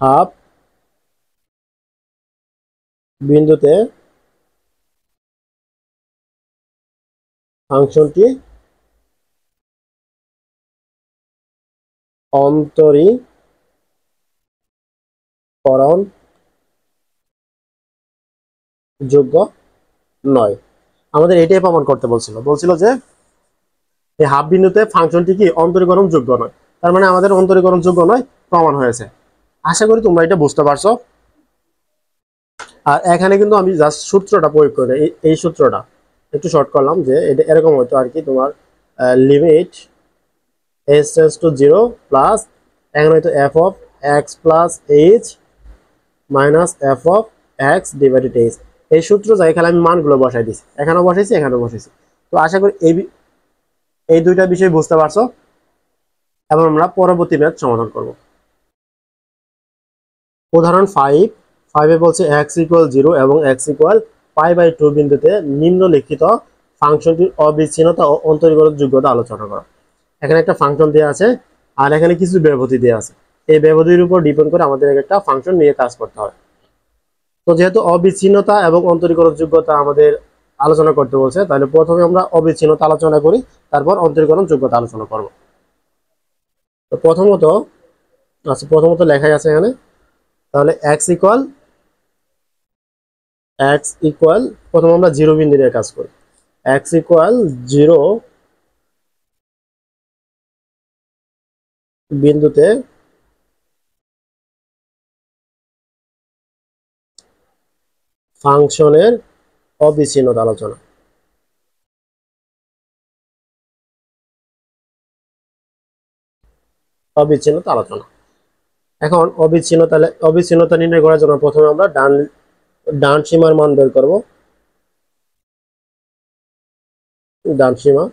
হাফ বিন্দুতে ফাংশনটি অন্তরীকরণ যোগ্য নয়। আমাদের এটাই প্রমাণ করতে বলছিল যে এই হাফ বিন্দুতে ফাংশনটি কি অন্তরীকরণ যোগ্য নয়, তার মানে আমাদের অন্তরীকরণ যোগ্য নয় প্রমাণ হয়েছে। আশা করি তোমরা এটা বুঝতে পারছো। আর এখানে কিন্তু আমি জাস্ট সূত্রটা প্রয়োগ করে এই সূত্রটা একটু শর্ট করলাম যে এটা এরকম হতো আর কি, তোমার limit s tends to 0 plus এখানে হয়তো F of x plus h minus f of x divided H. এই সূত্র যা এখানে আমি মানগুলো বসাই দিচ্ছি, এখানেও বসাইছি এখানেও বসাইছি। তো আশা করি এই দুইটা বিষয় বুঝতে পারছো। এবং আমরা পরবর্তী ম্যাথ সমাধান করব। উদাহরণ 5 বলছে x ইকুয়াল 0 এবং x ইকুয়াল π/2 বিন্দুতে নিম্নলিখিত ফাংশনটির অবিচ্ছিন্নতা ও অন্তরীকরণ যোগ্যতা আলোচনা করা। এখানে একটা ফাংশন দেওয়া আছে আর এখানে কিছু ব্যবধি দেওয়া আছে। এই ব্যবধির উপর ডিপেন্ড করে আমাদের একটা ফাংশন নিয়ে কাজ করতে হয়। তো যেহেতু অবিচ্ছিন্নতা এবং অন্তরীকরণ যোগ্যতা আমাদের আলোচনা করতে বলছে, তাহলে প্রথমে আমরা অবিচ্ছিন্নতা আলোচনা করি, তারপর অন্তরীকরণ যোগ্যতা আলোচনা করব। তো প্রথমত লেখাই আছে এখানে, তাহলে x ইকুয়াল প্রথম আমরা 0 বিন্দু নিয়ে কাজ করি। x ইকুয়াল 0 বিন্দুতে ফাংশনের অবিচ্ছিন্নতা আলোচনা। এখন অবিচ্ছিন্নতা নির্ণয় করার জন্য প্রথমে আমরা ডান সীমার মান বের করব। ডান সীমা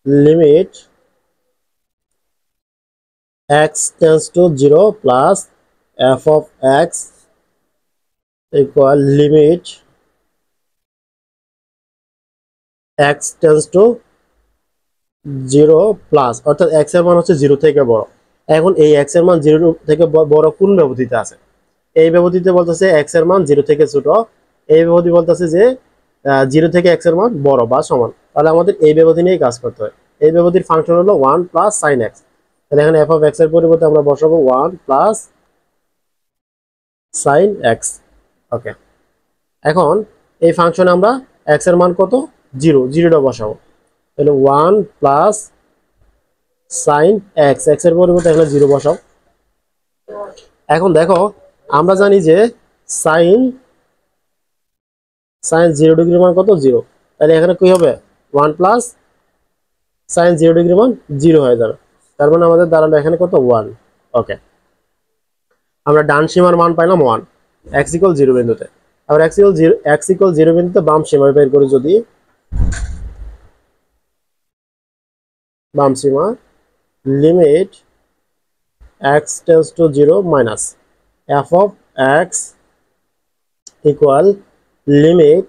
limit x tends to 0 plus f of x equal limit x tends to 0 plus, অর্থাৎ x এর মান হচ্ছে 0 থেকে বড়। এখন এই x এর মান 0 থেকে বড় কোন ব্যবধিতে আছে? এই ব্যবধিতে বলতেছে x এর মান 0 থেকে ছোট, এই ব্যবধি বলতেছে যে 0 থেকে x এর মান বড় বা সমান। তাহলে আমাদের এই ব্যবধি নিয়ে কাজ করতে হয়। এই ব্যবধির ফাংশন হলো 1 প্লাস sin x। তাহলে এখানে f of x এর পরিবর্তে আমরা বসাবো 1 প্লাস sin x। ওকে, এখন এই ফাংশনে আমরা x এর মান কত? 0, 0টা বসাবো। তাহলে 1 প্লাস sin x, x এর পরিবর্তে এখানে 0 বসাও। এখন দেখো আমরা জানি যে sin 0 ডিগ্রি মান কত? 0। তাহলে এখানে কি হবে? 1 প্লাস sin 0 ডিগ্রি মান 0 হয়ে যাবে। তার মানে আমাদের দাঁড়ালো এখানে কত? 1। ওকে, আমরা ডান সীমার মান পাইলাম 1 x ইকুয়াল 0 বিন্দুতে। আবার x ইকুয়াল 0 বিন্দুতে বাম সীমা বের করি, যদি বাম সীমা limit x tends to 0 minus f of x equal limit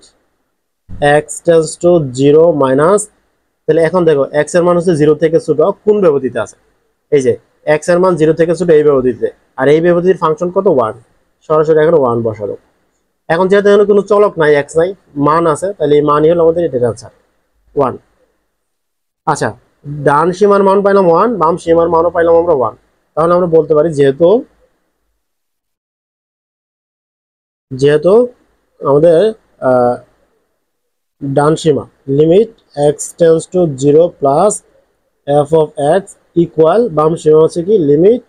x tends to 0 minus, তাহলে এখন দেখো x এর মান হচ্ছে 0 থেকে ছোট কোন ব্যবধিতে আছে? এই যে x এর মান 0 থেকে ছোট এই ব্যবধিতে, আর এই ব্যবধির ফাংশন কত? 1। সরাসরি এখানে 1 বসাবো। এখন যেহেতু এখানে কোনো চলক নাই, x নাই, মান আছে, তাহলে এই মানই হলো আমাদের এটার আনসার 1। আচ্ছা, ডান সীমার মান পাইলাম 1, বাম সীমার মানও পাইলাম আমরা 1। তাহলে আমরা বলতে পারি যেহেতু আমাদের ডান সীমা limit x tends to 0 plus f of x equal বাম সীমা হচ্ছে কি limit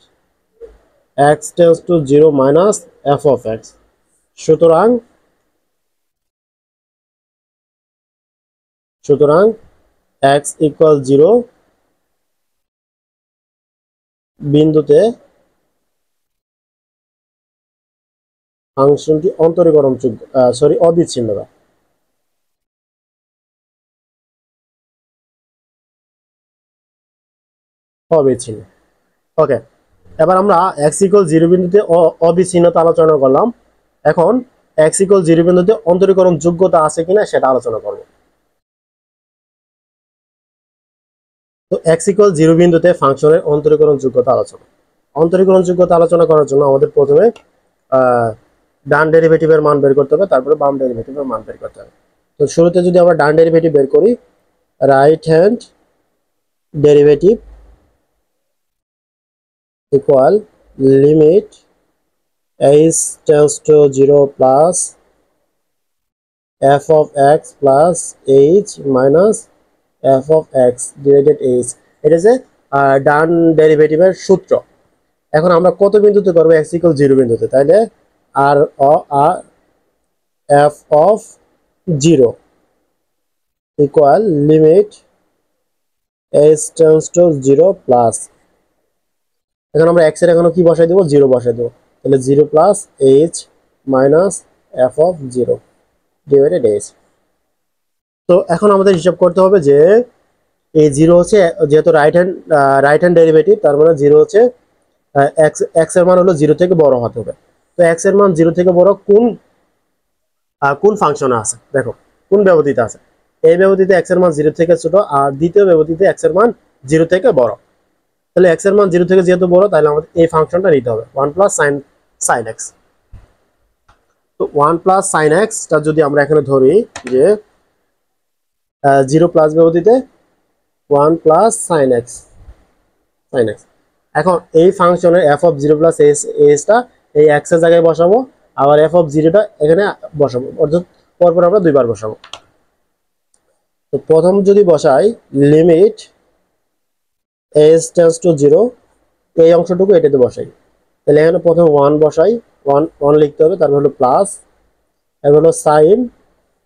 x tends to 0 minus f of x। সুতরাং x ইকুয়াল 0 বিন্দুতে ফাংশনটি অন্তরীকরণ যোগ্য, অবিচ্ছিন্নতা। ওকে, এবার আমরা x ইকুয়াল 0 বিন্দুতে অবিচ্ছিন্নতা আলোচনা করলাম। এখন x ইকুয়াল 0 বিন্দুতে অন্তরীকরণ যোগ্যতা আছে কিনা সেটা আলোচনা করব। তো x ইকুয়াল 0 বিন্দুতে ফাংশনের অন্তরীকরণ যোগ্যতা আলোচনা করার জন্য আমাদের প্রথমে ডান ডেরিভেটিভের মান বের করতে হবে, তারপরে বাম ডেরিভেটিভের মান বের করতে হবে। তো শুরুতে যদি আমরা ডান ডেরিভেটিভ বের করি, right hand derivative equal limit h tends to 0 plus f of x plus h minus f of x divided h। এটা যে ডান ডেরিভেটিভের সূত্র। এখন আমরা কত বিন্দুতে করব? x ইকুয়াল 0 বিন্দুতে, তাইলে আর f of 0 equal limit h tends to 0 plus, এখন আমরা x এর এখানে কি বসাই দেব? 0 বসাই দেব, তাহলে 0 plus h minus f of 0 divided h। তো এখন আমাদের হিসাব করতে হবে যে এই 0 হচ্ছে, যেহেতু রাইট হ্যান্ড ডেরিভেটিভ, তার মানে 0 হচ্ছে x এর মান হলো 0 থেকে বড় হতে হবে। তো x এর মান 0 থেকে বড় কোন ফাংশনে আছে? দেখো কোন ব্যবধিতে আছে। এই ব্যবধিতে x এর মান 0 থেকে ছোট, আর দ্বিতীয় ব্যবধিতে x এর মান 0 থেকে বড়। তাহলে x এর মান 0 থেকে যেহেতু বড়, তাহলে আমাদের এই ফাংশনটা নিতে হবে 1 প্লাস sin x। তো 1 প্লাস sin x টা যদি আমরা এখানে ধরি যে 0 প্লাস ব্যবধিতে 1 প্লাস sin x। এখন এই ফাংশনের f of 0 প্লাস h টা এই x এর জায়গায় বসাবো, আবার f of 0 টা এখানে বসাবো, অর্থাৎ পরপর আমরা দুইবার বসাবো। তো প্রথম যদি বসাই লিমিট h tends to 0, এই অংশটুকু এটাতে বসাই, তাহলে এখানে প্রথম 1 বসাই, 1 লিখতে হবে, তারপর হলো প্লাস, এবার হলো সাইন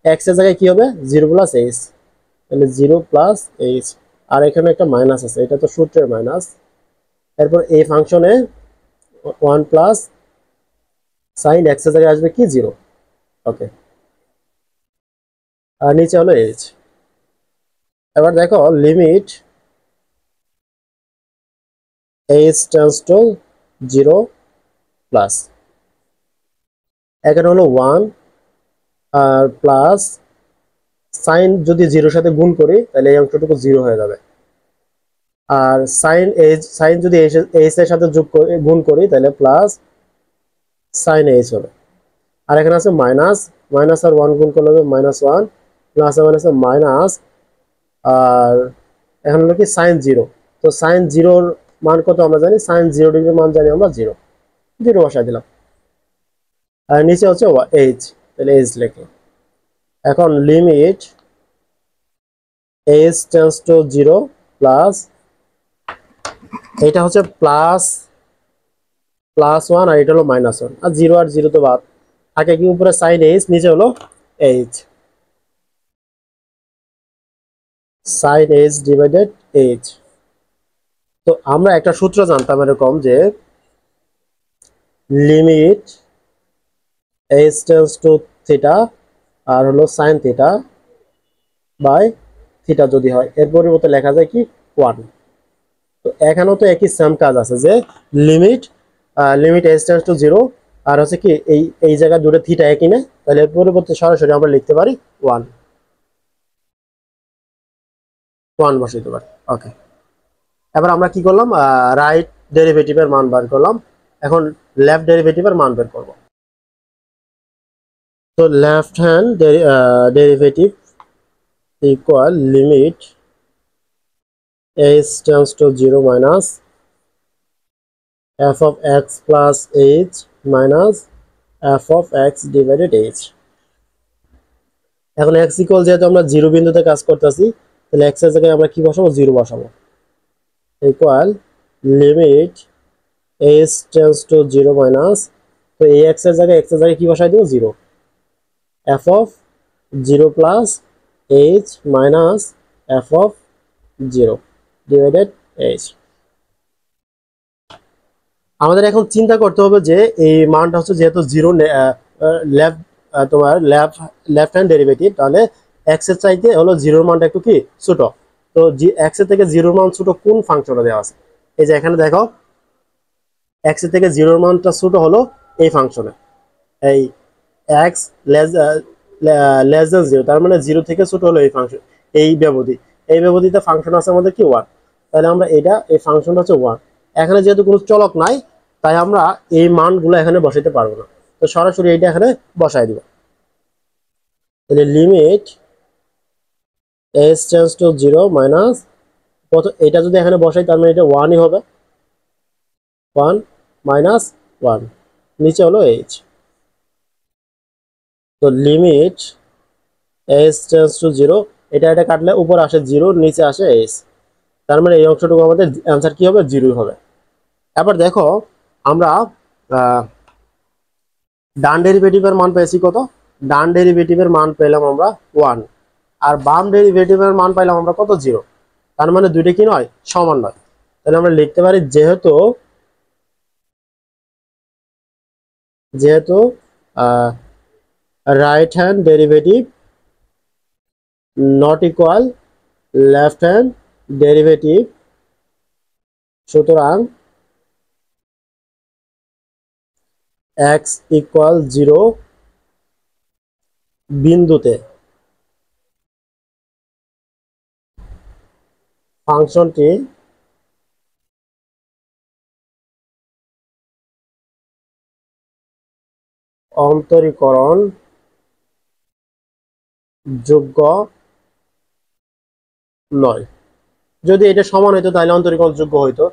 x এর জায়গায় কি হবে? 0 প্লাস h, তাহলে 0 প্লাস h, আর এখানে একটা মাইনাস আছে, এটা তো সূত্রের মাইনাস। এরপর এই ফাংশনে 1 প্লাস সাইন x এর জায়গায় আসবে কি? 0। ওকে, আর নিচে হলো h। এবার দেখো limit h tends to 0 plus, এখানে হলো 1 আর প্লাস সাইন যদি 0 সাথে গুণ করি তাহলে এই অংশটুকু 0 হয়ে যাবে, আর সাইন যদি h এর সাথে গুণ করি তাহলে প্লাস সাইন h হবে। আর এখানে আছে মাইনাস, মাইনাস আর 1 গুণ করলে হবে -1, প্লাস মাইনাস মাইনাস, আর এখন হলো কি সাইন 0। তো সাইন 0 মান কত আমরা জানি? সাইন 0 ডিগ্রির মান জানি আমরা 0 বসাই দিলাম, আর নিচে হচ্ছে h, তাহলে h লিখলাম। এখন limit h tends to 0 plus, এটা হচ্ছে +1 আর এটা হলো -1, আর 0 আর 0 তো বাদ থাকে, কি উপরে সাইন h, নিচে হলো h, sine h divided h। তো আমরা একটা সূত্র জানতাম এরকম যে limit h tends to theta আর হলো সাইন থিটা বাই থিটা যদি হয়, এর পরিবর্তে লেখা যায় কি 1। তো এখানেও তো একই সেম কাজ আছে যে লিমিট h tends to 0 আর হচ্ছে কি এই জায়গা দুটো থিটা একই না, তাহলে এর পরিবর্তে সরাসরি আমরা লিখতে পারি 1 বসিয়ে দিতে পারি। ওকে, এবার আমরা কি করলাম? রাইট ডেরিভেটিভের মান বের করলাম, এখন লেফট ডেরিভেটিভের মান বের করব। তো left hand derivative equal limit h tends to 0 minus f of x plus h minus f of x divided h। এখন x ইকুয়াল যেহেতু আমরা 0 বিন্দুতে কাজ করতেছি, তাহলে x এর জায়গায় আমরা কি বসাবো? 0 বসাবো, equal limit h tends to 0 minus, তো এই x এর জায়গায় কি বসাই দেব? 0, f of 0 plus h minus f of 0 divided h। আমাদের এখন চিন্তা করতে হবে যে এই মানটা হচ্ছে যেহেতু 0 লেফট, তোমার লেফট হ্যান্ড ডেরিভেটিভ, তাহলে x এর চাইতে হলো 0 এর মানটা একটু কি ছোট। তো x এর থেকে 0 এর মান ছোট কোন ফাংশনে দেওয়া আছে? এই যে এখানে দেখো x এর থেকে 0 এর মানটা ছোট হলো এই ফাংশনে, এই x লেস দেন 0, তার মানে 0 থেকে ছোট হলো এই ফাংশন, এই ব্যবধিতে ফাংশন আছে আমাদের কি 1, তাহলে আমরা এই ফাংশনটা হচ্ছে 1। এখানে যেহেতু কোনো চলক নাই, তাই আমরা এই মানগুলো এখানে বসাইতে পারবো না, তো সরাসরি এইটা এখানে বসাই দিব। তাহলে limit h tends to 0 minus, এটা যদি এখানে বসাই তার মানে এটা 1ই হবে, 1 মাইনাস 1, নিচে হলো এইচ। তো লিমিট এইচ টেন্ডস টু 0, এটা কাটলে উপর আসে 0, নিচে আসে এইচ। তার মানে এই অংশটুকু আমাদের অ্যান্সার কি হবে? 0 হবে। এবার দেখো আমরা ডান ডেরিভেটিভের মান পেয়েছি কত? ডান ডেরিভেটিভের মান পেলাম আমরা 1, আর বাম ডেরিভেটিভের মান পাইলাম আমরা কত? 0। তার মানে দুইটা কি নয়? সমান নয়। তাহলে আমরা লিখতে পারি যেহেতু right hand derivative not equal left hand derivative, সুতরাং x ইকুয়াল 0 বিন্দুতে ফাংশনটি অন্তরীকরণ যোগ্য নয়। যদি এটা সমান হইতো তাহলে অন্তরীকরণ যোগ্য হইতো,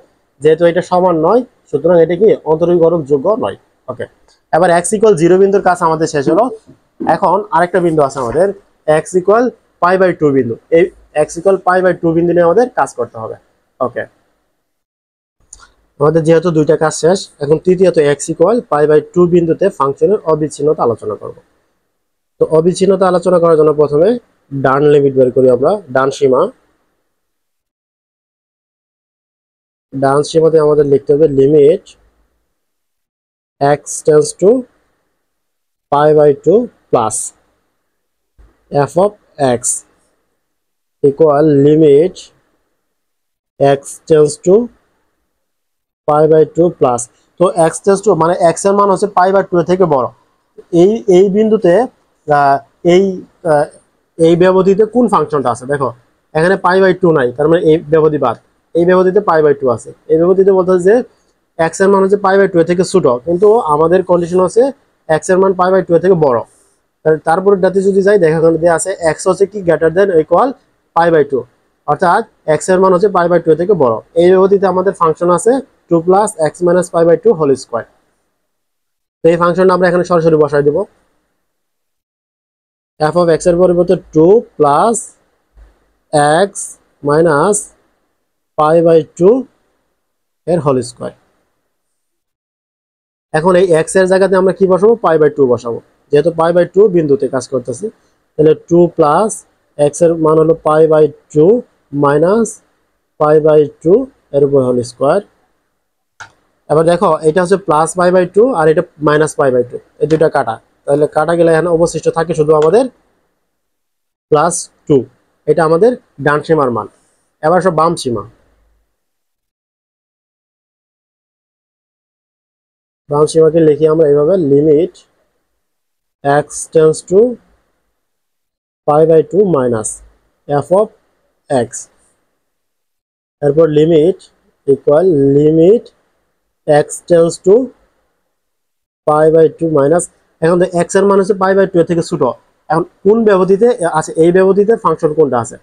যেহেতু এটা সমান নয় সুতরাং এটা কি? অন্তরীকরণ যোগ্য নয়। ওকে, এবার x ইকুয়াল 0 বিন্দুর কাজ আমাদের শেষ হলো। এখন আরেকটা বিন্দু আছে আমাদের, x ইকুয়াল π/2 বিন্দু। এই x ইকুয়াল π/2 বিন্দু নিয়ে আমাদের কাজ করতে হবে। ওকে, আমাদের যেহেতু দুইটা কাজ শেষ, এখন তৃতীয়ত x ইকুয়াল π/2 বিন্দুতে ফাংশনের অবিচ্ছিন্নতা আলোচনা করব। তো অবিচ্ছিন্নতা আলোচনা করার জন্য প্রথমে ডান লিমিট বের করি আমরা, ডান সীমাতে আমাদের লিখতে হবে limit x tends to π/2 plus f of x equal limit x tends to π/2 plus. তো x টেন্ডস টু মানে x এর মান হচ্ছে π/2 থেকে বড়। এই বিন্দুতে এই এই ব্যবধিতে কোন ফাংশনটা আছে? দেখো এখানে π/2 নাই, তার মানে এই ব্যবধি বাদ, এই ব্যবধিতে π/2 আছে। এই ব্যবধিতে বলতে যে x এর মান হচ্ছে π/2 থেকে ছোট, কিন্তু আমাদের কন্ডিশন আছে x এর মান π/2 থেকে বড়। তারপরে ডাতে যদি যাই, দেখা গেল দেয়া আছে x হচ্ছে কি গ্রেটার দেন ইকুয়াল π/2, অর্থাৎ x এর মান হচ্ছে π/2 থেকে বড়। এই ব্যবধিতে আমাদের ফাংশন আছে 2 plus x minus π/2 whole square. তো এই ফাংশনটা আমরা এখানে সরাসরি বসাই দেব। f of x এর পরিবর্তে 2 প্লাস x মাইনাস π/2 এর হোল স্কয়ার। এখন এই x এর জায়গাতে আমরা কি বসাবো? π/2 বসাবো, যেহেতু π/2 বিন্দুতে কাজ করতেছি। তাহলে 2 প্লাস x এর মান হলো π/2 মাইনাস π/2 এর উপর হোল স্কয়ার। এবার দেখো এটা হচ্ছে প্লাস π/2 আর এটা মাইনাস π/2, এই দুইটা কাটা, তাহলে কাটা গেলে এখানে অবশিষ্ট থাকে শুধু আমাদের +2। এটা আমাদের ডান সীমার মান। এবার সব বাম সীমা, বাম সীমাকে লিখি আমরা এইভাবে limit x tends to π/2 minus f of x, এরপর limit equal limit x tends to π/2 minus. এখন x এর মান হচ্ছে π/2 থেকে ছোট, এখন কোন ব্যবধিতে আছে? এই ব্যবধিতে ফাংশন কোনটা আছে?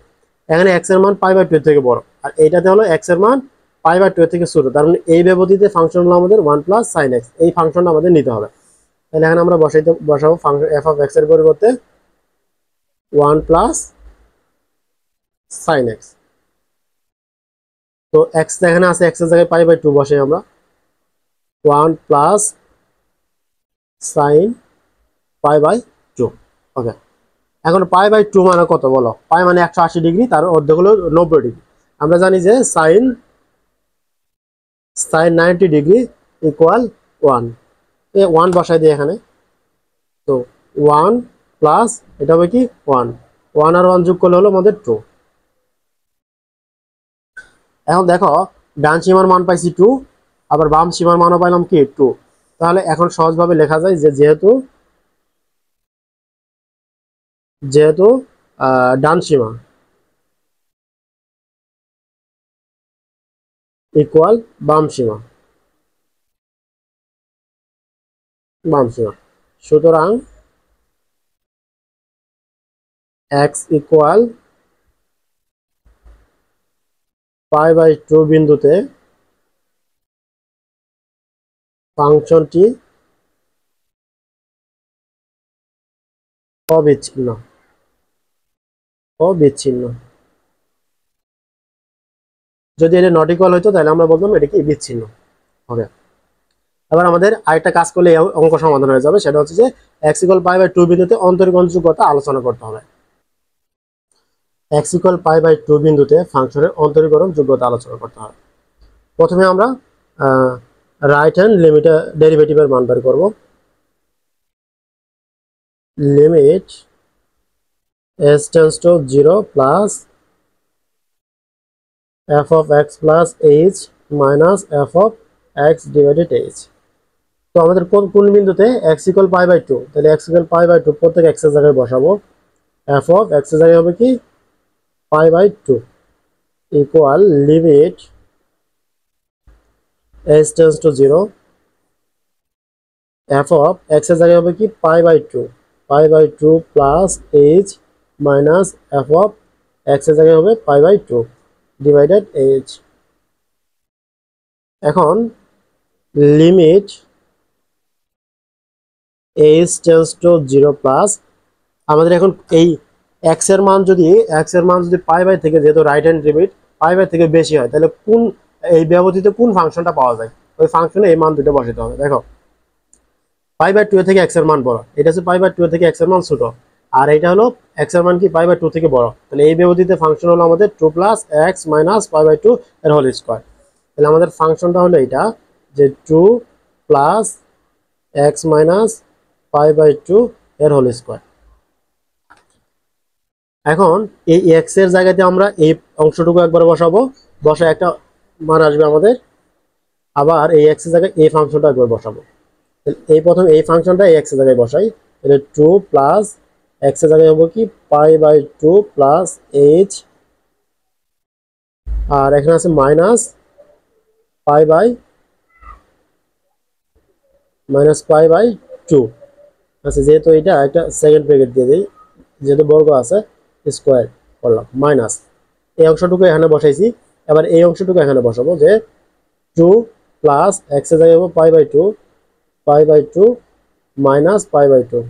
এখানে x এর মান π/2 থেকে বড়, আর এইটাতে হলো x এর মান π/2 থেকে ছোট। তার মানে এই ব্যবধিতে ফাংশন হলো আমাদের 1 প্লাস sin x, এই ফাংশনটা আমাদের নিতে হবে। তাহলে এখানে আমরা বসাবো ফাংশন f of x এর পরিবর্তে 1 প্লাস sin x। তো x এখানে আছে, x এর জায়গায় π/2 বসাই আমরা, 1 প্লাস sin π/2। ওকে, এখন π/2 মানে কত বলো? π মানে 180 ডিগ্রি, তার অর্ধেক হলো 90 ডিগ্রি। আমরা জানি যে sin 90 ডিগ্রি ইকুয়াল 1, এই 1 বসাই দিই এখানে। তো 1 প্লাস এটা হবে কি 1, 1 আর 1 যোগ করলে হলো আমাদের 2। এখন দেখো ডান সীমার মান পাইছি 2, আবার বাম সীমার মানও পাইলাম কি 2। তাহলে এখন সহজভাবে লেখা যায় যে যেহেতু ডান সীমা ইকুয়াল বাম সীমা, সুতরাং x ইকুয়াল π/2 বিন্দুতে ফাংশনটি অবিচ্ছিন্ন অবিচ্ছিন্ন। যদি এটা নট ইকুয়াল হইতো তাহলে আমরা বলতাম এটা কি বিচ্ছিন্ন হবে। এবার আমাদের আরেকটা কাজ করলে অঙ্ক সমাধান হয়ে যাবে, সেটা হচ্ছে যে x = π/2 বিন্দুতে অন্তরীকরণ যোগ্যতা আলোচনা করতে হবে। x = π/2 বিন্দুতে ফাংশনের অন্তরীকরণ যোগ্যতা আলোচনা করতে হবে। প্রথমে আমরা রাইট হ্যান্ড লিমিট ডেরিভেটিভের মান বের করব। Limit s tends to 0 plus f of x plus h minus f of x divided h। তো আমাদের কোন বিন্দুতে x = π/2, তাহলে x = π/2 প্রত্যেক x এর জায়গায় বসাবো। f of x এর জায়গায় হবে কি π/2 equal limit s tends to 0, f of x এর জায়গায় হবে কি π/2 plus h minus f of x এর জায়গায় হবে π/2 ডিভাইডেড h। এখন limit h tends to 0 plus আমাদের এখন এই x এর মান যদি π/2 থেকে, যেহেতু রাইট হ্যান্ড লিমিট π/2 থেকে বেশি হয়, তাহলে কোন এই ব্যবধিতে কোন ফাংশনটা পাওয়া যায়, ওই ফাংশনে এই মান দুটো বসাতে হবে। দেখো π/2 থেকে x এর মান বড়, এটা হচ্ছে π/2 থেকে x এর মান ছোট, আর এটা হলো x এর মান কি π/2 থেকে বড়, তাহলে এই ব্যবধিতে ফাংশন হলো আমাদের 2 + x - π/2 এর হোল স্কয়ার। তাহলে আমাদের ফাংশনটা হলো এটা যে 2 + x - π/2 এর হোল স্কয়ার। এখন এই x এর জায়গাতে আমরা এই অংশটুকু একবার বসাবো, বসায় একটা মান আসবে আমাদের, আবার এই x এর জায়গায় এই ফাংশনটা একবার বসাবো। এই প্রথম এই ফাংশনটা এই x এর জায়গায় বসাই, তাহলে 2 + x এর জায়গায় হবে কি π/2 প্লাস h, আর এখানে আছে মাইনাস π/2। আচ্ছা, যেহেতু এটা একটা সেকেন্ড ব্র্যাকেট দিয়ে দিই, যেহেতু বর্গ আছে স্কয়ার করলাম, মাইনাস এই অংশটুকু এখানে বসাইছি। এবার এই অংশটুকু এখানে বসাবো যে 2 + x এর জায়গায় হবে π/2 মাইনাস π/2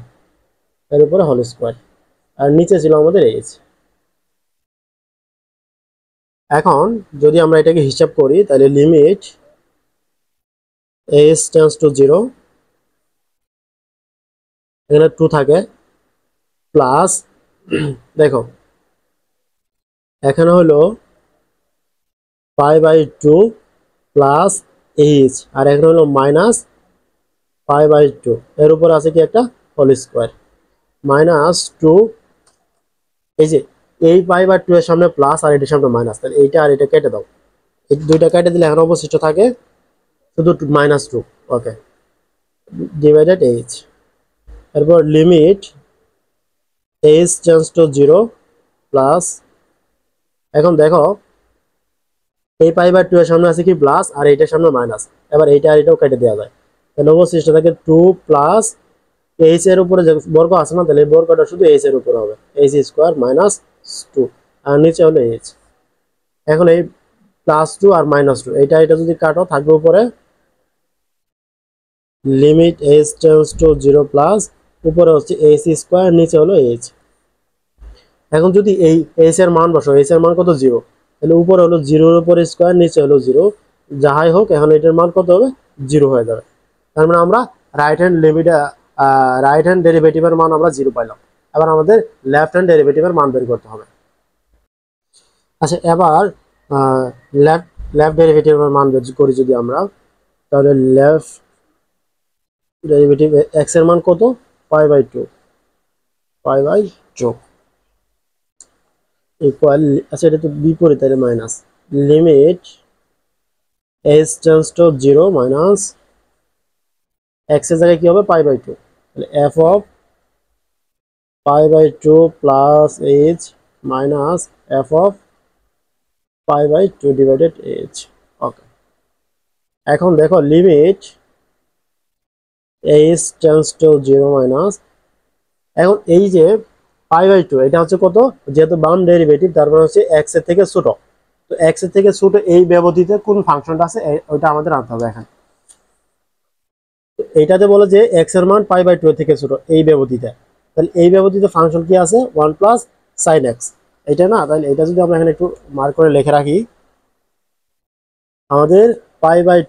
এর উপরে হোল স্কয়ার, আর নিচে ছিল আমাদের h। এখন যদি আমরা এটাকে হিসাব করি, তাহলে লিমিট h টেন্ডস টু 0, এখানে 2 থাকে, প্লাস দেখো এখানে হলো π/2 প্লাস h, আর এখানে হলো মাইনাস π/2, এর উপর আছে কি একটা হোল স্কয়ার, -2। এই যে এই π/2 এর সামনে প্লাস আর এটার সামনে মাইনাস, তাহলে এইটা আর এটা কেটে দাও, এই দুইটা কেটে দিলে এখন অবশিষ্ট থাকে শুধু -2। ওকে, ডিভাইডেড h। এরপর limit h tends to 0 plus, এখন দেখো এই π/2 এর সামনে আছে কি প্লাস আর এইটার সামনে মাইনাস, এবার এইটা আর এটাও কেটে দেওয়া যায়, তাহলে অবশিষ্ট থাকে 2 প্লাস h এর উপরে যে বর্গ আছে না, তাহলে এই বর্গটা শুধু h এর উপরে হবে, h² - 2, আর নিচে হলো h। এখন এই +2 আর -2 এটা যদি কাটো থাকবে উপরে limit h tends to 0 plus, উপরে হচ্ছে h², নিচে হলো h। এখন যদি এই h এর মান বসো, h এর মান কত 0, তাহলে উপরে হলো 0 এর উপরে স্কয়ার, নিচে হলো 0, যাই হোক এখন এটার মান কত হবে 0 হয়ে যাবে। তার মানে আমরা রাইট হ্যান্ড ডেরিভেটিভের মান আমরা 0 পাইলাম। এবার আমাদের লেফট হ্যান্ড ডেরিভেটিভের মান বের করতে হবে। আচ্ছা, এবার লেফট ডেরিভেটিভের মান বের করি যদি আমরা, তাহলে লেফট ডেরিভেটিভ x এর মান কত π/2 ইকুয়াল, আচ্ছা এটা তো বিপরীত, তাহলে minus limit h tends to 0 minus x এর জায়গায় কি হবে π/2, তাহলে f of π/2 plus h minus f of π/2 divided h। Okay, এখন দেখো limit h tends to 0 minus, এখন এই যে π/2 এটা হচ্ছে কত, যেহেতু বাম ডেরিভেটিভ তার মানে হচ্ছে x এর থেকে ছোট, তো x এর থেকে ছোট এই ব্যবধিতে কোন ফাংশনটা আছে ওইটা আমাদের আনতে হবে। এখন এইটাতে বলে যে এক্স এর মান পাই বাই 2 থেকে ছোট এই ব্যবধিতে, তাহলে এই ব্যবধিতে ফাংশন কি আছে 1 প্লাস সাইন এক্স, এটা না? তাহলে এটা যদি আমরা এখানে একটু মার্ক করে লিখে রাখি, আমাদের পাই বাই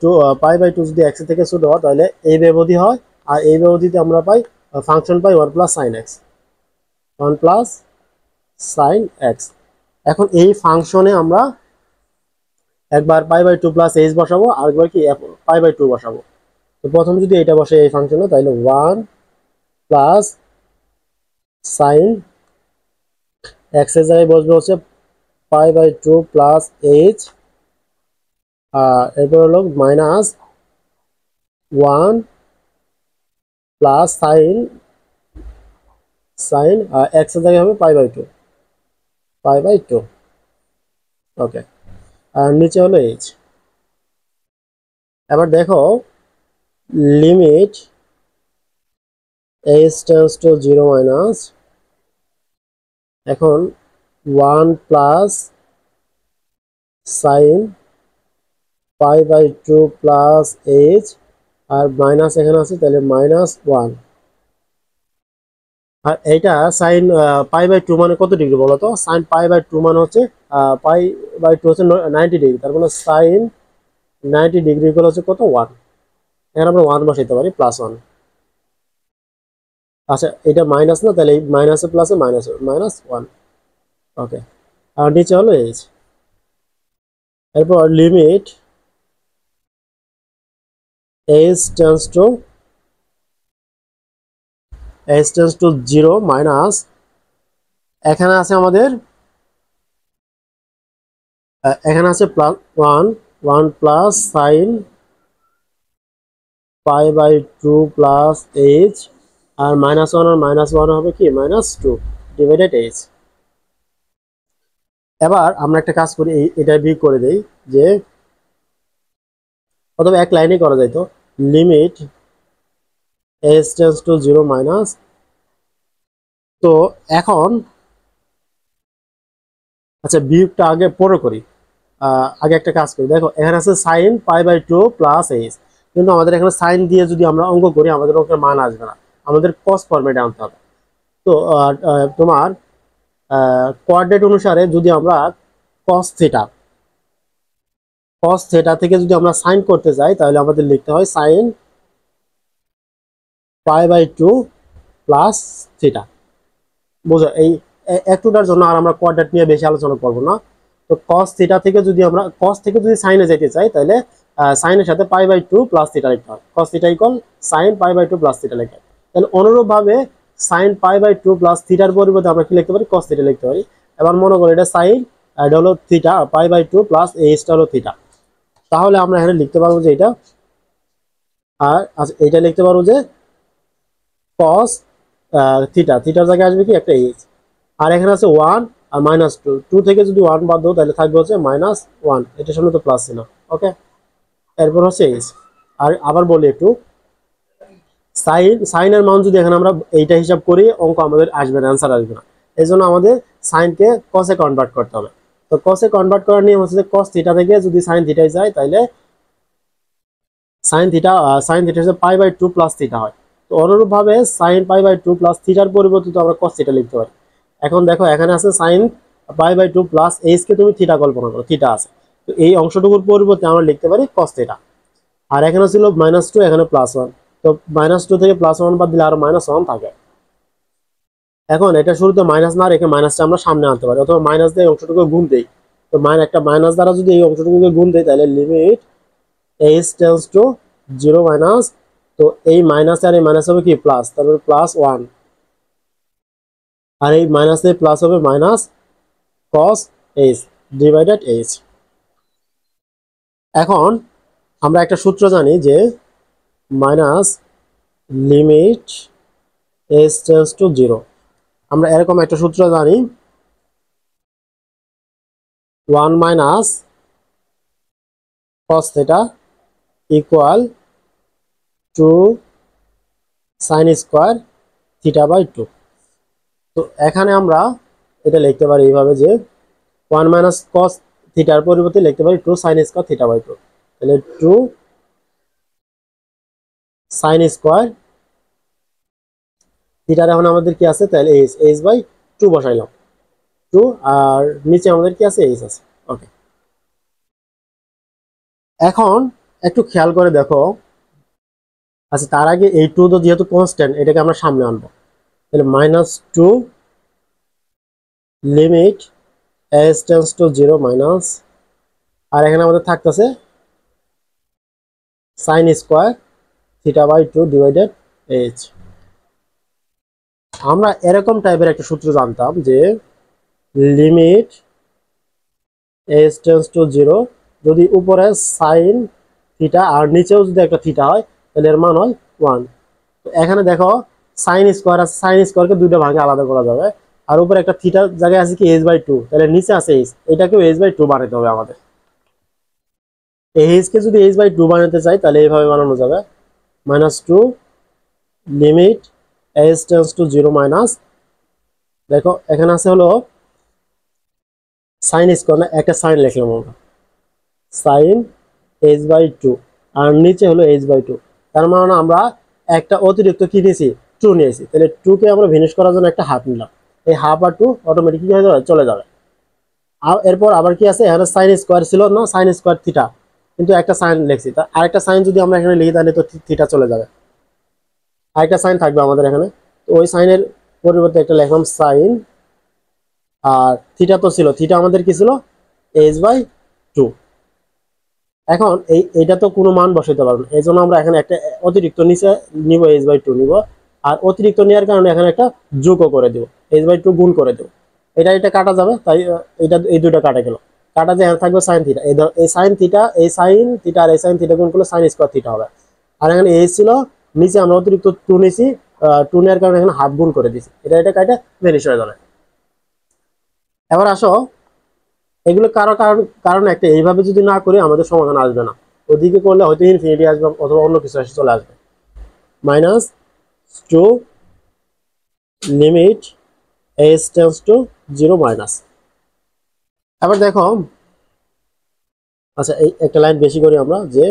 টু যদি এক্স থেকে ছোট হয় তাহলে এই ব্যবধি হয়, আর এই ব্যবধিতে আমরা পাই ফাংশন পাই 1 plus sine x, 1 plus sine x. এখন এই ফাংশনে আমরা একবার পাই বাই 2 প্লাস এইচ বসাবো, আর একবার কি পাই বাই 2 বসাবো। তো প্রথম যদি এটা বসে এই ফাংশনে, তাহলে 1 প্লাস সাইন এক্স এর জায়গায় বসবে হচ্ছে পাই বাই 2 প্লাস এইচ, এরপর হলো মাইনাস 1 প্লাস সাইন এক্স এর জায়গায় হবে পাই বাই 2। ওকে, আর নিচে হলো এইচ। এবার দেখো limit h tends to 0 minus, এখন 1 plus sine pi by 2 plus h, আর মাইনাস এখানে আছে তাহলে মাইনাস 1। আর এইটা সাইন পাই বাই 2 মানে কত ডিগ্রি বলো তো? সাইন পাই বাই 2 মানে হচ্ছে পাই বাই 2 হচ্ছে 90 ডিগ্রি, তার মানে সাইন 90 ডিগ্রি ইকুয়াল হচ্ছে কত? 1। এখানে আমরা 1 বসাইতে পারি, প্লাস 1। আচ্ছা, এটা মাইনাস না, তাহলে এই মাইনাসে প্লাসে মাইনাস 1। ওকে, আর নিচে হলো এইচ। এরপর limit h tends to 0 minus, এখানে আছে আমাদের এখানে আছে plus 1 plus sine pi by 2 plus h, আর মাইনাস 1 আর মাইনাস 1 হবে কি -2 ডিভাইডেড এইচ। এবার আমরা একটা কাজ করি, এটা বিয়োগ করে দেই, যে অথবা এক লাইনে করা যায়। তো limit h tends to 0 minus, তো এখন আচ্ছা বিয়োগটা আগে পরে করি, আগে একটা কাজ করি। দেখো এখানে আছে sine pi by 2 plus h, কিন্তু আমাদের এখানে সাইন দিয়ে যদি আমরা অঙ্ক করি আমাদের অঙ্কের মান আসবে না, আমাদের কস ফরম্যাটে আনতে হবে। তো তোমার কোঅর্ডিনেট অনুসারে যদি আমরা কস থেটা থেকে যদি আমরা সাইন করতে যাই, তাহলে আমাদের লিখতে হয় sine pi by 2 plus theta. বুঝো, এই একটুটার জন্য আর আমরা কোঅর্ডিনেট নিয়ে বেশি আলোচনা করবো না। তো কস থিটা থেকে যদি আমরা কস থেকে যদি সাইনে যেতে চাই, তাহলে সাইনের সাথে পাই বাই 2 প্লাস থিটা লিখতে হয়। Cos theta equal sine pi by 2 plus theta লিখতে হয়। তাহলে অনুরূপভাবে সাইন পাই বাই 2 প্লাস থিটার পরিবর্তে আমরা কি লিখতে পারি? কস থিটা লিখতে পারি। এবার মনে করি এটা সাইন, এটা হলো থিটা, পাই বাই 2 প্লাস এইচটা হলো থিটা। তাহলে আমরা এখানে লিখতে পারবো যে এটা, আর আচ্ছা এটা লিখতে পারবো যে কস থিটার জায়গায় আসবে কি একটা এইচ, আর এখানে আছে 1 আর -2, 2 থেকে যদি 1 বাদ দাও তাহলে থাকবে হচ্ছে -1, এটার সামনে তো প্লাস ছিল। ওকে, এরপর হচ্ছে এইচ। আর আবার বলি একটু, সাইনের মান যদি এখানে আমরা এইটা হিসাব করি, অঙ্ক আমাদের আসবে না, অ্যান্সার আসবে না। এই জন্য আমাদের সাইনকে কসে কনভার্ট করতে হবে। তো কসে কনভার্ট করার নিয়ম হচ্ছে যে কস থিটা থেকে যদি সাইন থিটায় যায়, তাহলে সাইন থিটা হচ্ছে পাই বাই 2 প্লাস থিটা হয়। তো অনুরূপভাবে সাইন পাই বাই 2 প্লাস থিটার পরিবর্তে আমরা কস থিটা লিখতে পারি। এখন দেখো এখানে আছে sine pi by 2 plus h কে তুমি থিটা কল্পনা করো, থিটা আছে, তো এই অংশটুকুর পরিবর্তে আমরা লিখতে পারি কস থিটা। আর এখানে ছিল -2, এখানে +1, তো -2 থেকে +1 বাদ দিলে আরো -1 থাকে। এখন এটা শুরুতে মাইনাস না রেখে মাইনাসটা আমরা সামনে আনতে পারি, অথবা মাইনাস দিয়ে অংশটুকু গুণ দেই। তো একটা মাইনাস দ্বারা যদি এই অংশটুকুকে গুণ দেই, তাহলে limit h tends to 0 minus, তো এই মাইনাস আর এই মাইনাস হবে কি প্লাস, তারপরে +1, আর এই মাইনাস দিয়ে প্লাস হবে minus cos h divided h. এখন আমরা একটা সূত্র জানি যে minus limit h tends to 0, আমরা এরকম একটা সূত্র জানি, 1 minus cos theta equal 2 sine square theta by 2। তো এখানে আমরা এটা লিখতে পারি এইভাবে যে 1 মাইনাস কস থিটার পরিবর্তে লিখতে পারি 2 সাইন স্কোয়ার থিটা বাই 2, তাহলে 2 সাইন স্কোয়ার থিটার এখন আমাদের কি আছে, তাহলে এইচ বাই 2 বসাইলাম 2, আর নিচে আমাদের কি আছে, এইচ আছে। ওকে, এখন একটু খেয়াল করে দেখো। আচ্ছা, তার আগে এই 2 তো যেহেতু কনস্ট্যান্ট, এটাকে আমরা সামনে আনবো। তাহলে -2 limit s tends to 0 minus, আর এখানে আমাদের থাকতেছে sine square theta by 2 divided h. আমরা এরকম টাইপের একটা সূত্র জানতাম যে লিমিট এস টেন্ডস টু 0, যদি উপরে সাইন থিটা আর নিচেও যদি একটা থিটা হয়, তাহলে এর মান হয় 1। তো এখানে দেখো সাইন স্কোয়ার আছে, সাইন স্কোয়ারকে দুইটা ভাগে আলাদা করা যাবে, আর উপরে একটা থিটার জায়গায় আছে কি এইচ বাই 2, তাহলে নিচে আছে এইচ, এটাকেও এইচ বাই 2 বানাতে হবে আমাদের। এইচ কে যদি এইচ বাই 2 বানাতে চাই, তাহলে এইভাবে বানানো যাবে, -2 limit s tends to 0 minus, দেখো এখানে আছে হলো সাইন স্কোয়ার, না একটা সাইন লিখলাম আমরা, সাইন এইচ বাই 2, আর নিচে হলো এইচ বাই 2। তার মানে আমরা একটা অতিরিক্ত কি নিয়েছি, 2 নিয়েছি, তাহলে 2 কে আমরা ভিনিশ করার জন্য একটা হাফ নিলাম, এই হাফ আর 2 অটোমেটিকলি হয়ে যাবে, চলে যাবে। আর এরপর আবার কি আছে, এখানে সাইন স্কোয়ার ছিল না, সাইন স্কোয়ার থিটা, কিন্তু একটা সাইন লিখছি, তা আরেকটা সাইন যদি আমরা এখানে লিখি, তাহলে তো থিটা চলে যাবে, আরেকটা সাইন থাকবে আমাদের এখানে। তো ওই সাইনের পরিবর্তে একটা লিখলাম সাইন, আর থিটা তো ছিল, থিটা আমাদের কি ছিল, এইচ বাই 2। এখন এইটা তো কোনো মান বসাইতে পারবো না, এই জন্য আমরা এখানে একটা অতিরিক্ত নিচে নিব, এইচ বাই 2 নিব, আর অতিরিক্ত নেওয়ার কারণে এখানে একটা যোগও করে দেবো, এইচ বাই 2 গুণ করে দেবো, এটা কাটা যাবে, তাই এটা এই দুটো কাটা গেল, কাটা যে থাকবে সাইন থিটা, এই সাইন থিটা, এই সাইন থিটা আর এই সাইন থিটা গুণ করলে সাইন স্কোয়ার থিটা হবে। আর এখানে এইচ ছিল, নিচে আমরা অতিরিক্ত 2 নিয়েছি, 2 নেওয়ার কারণে এখানে হাফ গুণ করে দিয়েছি, এটা কাটা ভেনিশ হয়ে যাবে। এবার আসো, এগুলো কারণ একটা, এইভাবে যদি না করি আমাদের সমাধান আসবে না, ওদিকে করলে হয়তো ইনফিনিটি আসবে অথবা অন্য কিছু এসে চলে আসবে। -2 limit h tends to 0 minus. এবার দেখো, আচ্ছা এই একটা লাইন বেশি করি আমরা, যে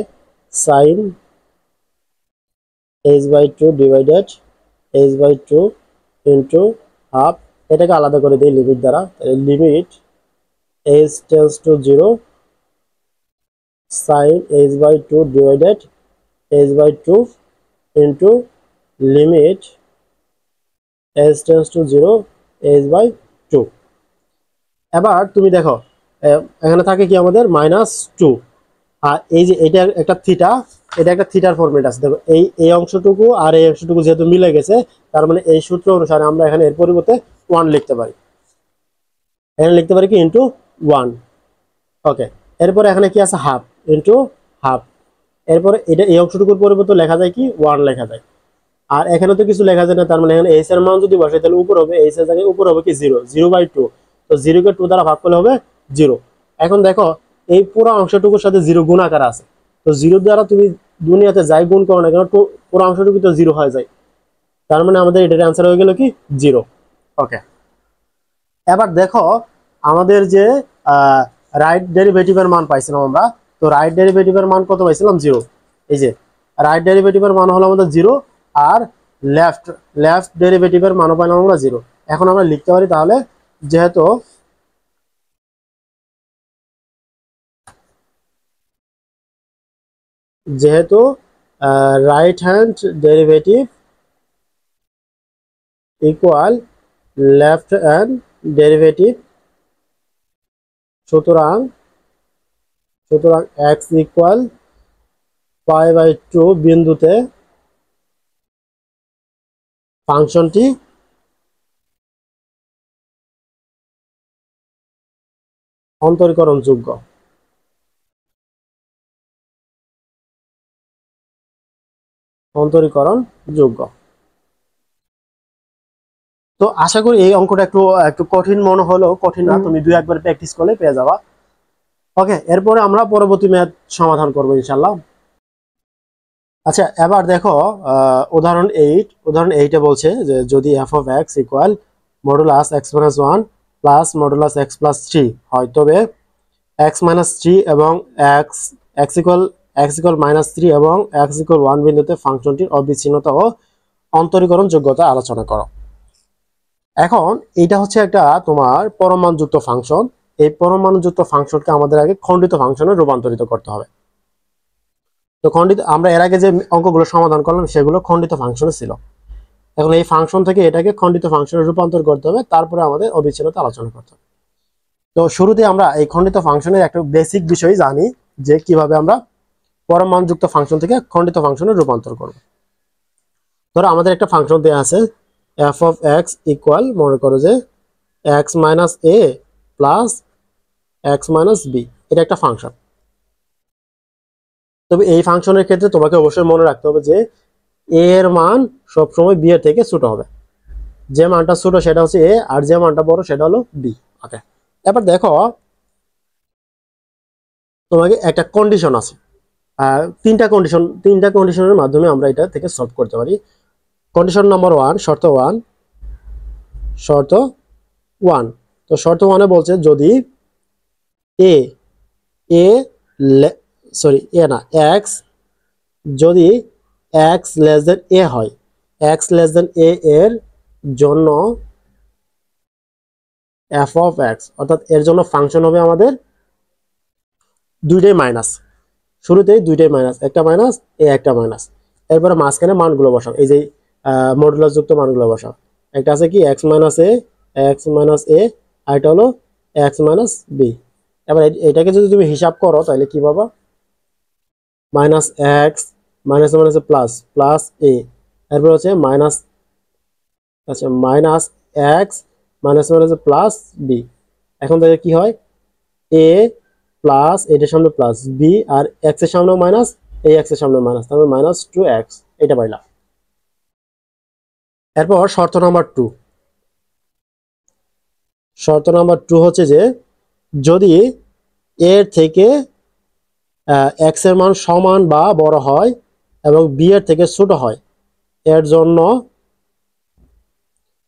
sine h by 2 divided h by 2 into half, এটাকে আলাদা করে দিই লিমিট দ্বারা, limit h tends to 0 sine h by 2 divided h by 2 into limit h tends to 0 h by 2। এবার তুমি দেখো, এখানে থাকে কি আমাদের -2, আর এই যে এটা একটা থিটা, এটা একটা থিটার ফরম্যাট আছে, দেখো এই অংশটুকু আর এই অংশটুকু যেহেতু মিলে গেছে, তার মানে এই সূত্র অনুসারে আমরা এখানে এর পরিবর্তে 1 লিখতে পারি, এখানে লিখতে পারি কি ইন্টু 1। ওকে, এরপরে এখানে কি আছে, হাফ ইন্টু হাফ, এরপরে এটা এই অংশটুকুর পরিবর্তে লেখা যায় কি 1 লেখা যায়, আর এখানে তো কিছু লেখা যায় না, তার মানে এখানে এইচ এর মান যদি বসাই, তাহলে উপর হবে, এইচ এর জায়গায় উপর হবে কি 0/2, তো 0 কে 2 দ্বারা ভাগ করলে হবে 0। এখন দেখো এই পুরো অংশটুকুর সাথে 0 গুণাকার আছে, তো 0 দ্বারা তুমি দুনিয়াতে যাই গুণ করো না কেন, পুরো অংশটুকু তো 0 হয়ে যায়, তার মানে আমাদের এটার অ্যান্সার হয়ে গেল কি 0। ওকে, এবার দেখো আমাদের যে রাইট ডেরিভেটিভের মান পাইছিলাম আমরা, তো রাইট ডেরিভেটিভের মান কত পাইছিলাম, 0। এই যে রাইট ডেরিভেটিভের মান হলো আমাদের 0, আর লেফট ডেরিভেটিভের মানও পাইলাম আমরা 0। এখন আমরা লিখতে পারি তাহলে, যেহেতু right hand derivative equal left hand derivative, সুতরাং x ইকুয়াল π/2 বিন্দুতে ফাংশনটি অন্তরীকরণযোগ্য। তো আশা করি এই অঙ্কটা একটু কঠিন মনে হলেও কঠিন না, তুমি 2-1 প্র্যাকটিস করলে পেয়ে যাবা। ওকে, এরপরে আমরা পরবর্তী ম্যাথ সমাধান করবো ইনশাল্লাহ। আচ্ছা, এবার দেখো উদাহরণ 8 বলছে যে যদি f of x equal modulus x minus 1 plus modulus x plus 3 হয়, তবে x minus 3 এবং x ইকুয়াল x ইকুয়াল -3 এবং x ইকুয়াল 1 বিন্দুতে ফাংশনটির অবিচ্ছিন্নতা ও অন্তরীকরণ যোগ্যতা আলোচনা করো। এখন এটা হচ্ছে একটা তোমার পরমাণুযুক্ত ফাংশন। এই পরমাণুযুক্ত ফাংশনকে আমাদের আগে খণ্ডিত ফাংশনে রূপান্তরিত করতে হবে। তো খণ্ডিত, আমরা এর আগে যে অঙ্কগুলো সমাধান করলাম সেগুলো খণ্ডিত ফাংশনে ছিল। এখন এই ফাংশন থেকে এটাকে খণ্ডিত ফাংশনে রূপান্তর করতে হবে, তারপরে আমাদের অবিচ্ছিন্নতা আলোচনা করতে হবে। তো শুরুতে আমরা এই খণ্ডিত ফাংশনের একটা বেসিক বিষয় জানি যে কিভাবে আমরা পরমাণুযুক্ত ফাংশন থেকে খণ্ডিত ফাংশনে রূপান্তর করব। ধরো আমাদের একটা ফাংশন দেওয়া আছে f of x ইকুয়াল, মনে করো যে x minus a plus x minus b, এটা একটা ফাংশন। তবে এই ফাংশনের ক্ষেত্রে তোমাকে অবশ্যই মনে রাখতে হবে যে a এর মান সবসময় b এর থেকে ছোট হবে। যে মানটা ছোট সেটা হচ্ছে a, আর যে মানটা বড় সেটা হলো b। ওকে, এবার দেখো তোমাকে একটা কন্ডিশন আছে, তিনটা কন্ডিশনের মাধ্যমে আমরা এটা থেকে সলভ করতে পারি। কন্ডিশন নাম্বার 1, শর্ত 1। তো শর্ত 1 এ বলছে যদি x যদি x লেস দেন a হয়, x লেস দেন a এর জন্য f of x, অর্থাৎ এর জন্য ফাংশন হবে আমাদের দুইটাই মাইনাস, শুরুতেই দুইটাই মাইনাস, একটা মাইনাস এ একটা মাইনাস, এরপরে মাঝখানে মানগুলো বসাও, এই যে মডুলাস যুক্ত মানগুলো বসাও। একটা আছে কি x মাইনাস a, আর এটা হলো x মাইনাস b। এবার এটাকে যদি তুমি হিসাব করো তাহলে কি পাবা, minus x minus minus plus plus a, এরপর হচ্ছে মাইনাস, আচ্ছা minus x minus minus plus b। এখন থেকে কি হয়, a প্লাস এটার সামনে প্লাস b, আর এক্স এর সামনে মাইনাস, এই এক্স এর সামনে মাইনাস, তাহলে মাইনাস 2x, এটা পাইলাম। এরপর শর্ত নাম্বার 2 হচ্ছে যে যদি এর থেকে এক্স এর মান সমান বা বড় হয় এবং বি এর থেকে ছোট হয়, এর জন্য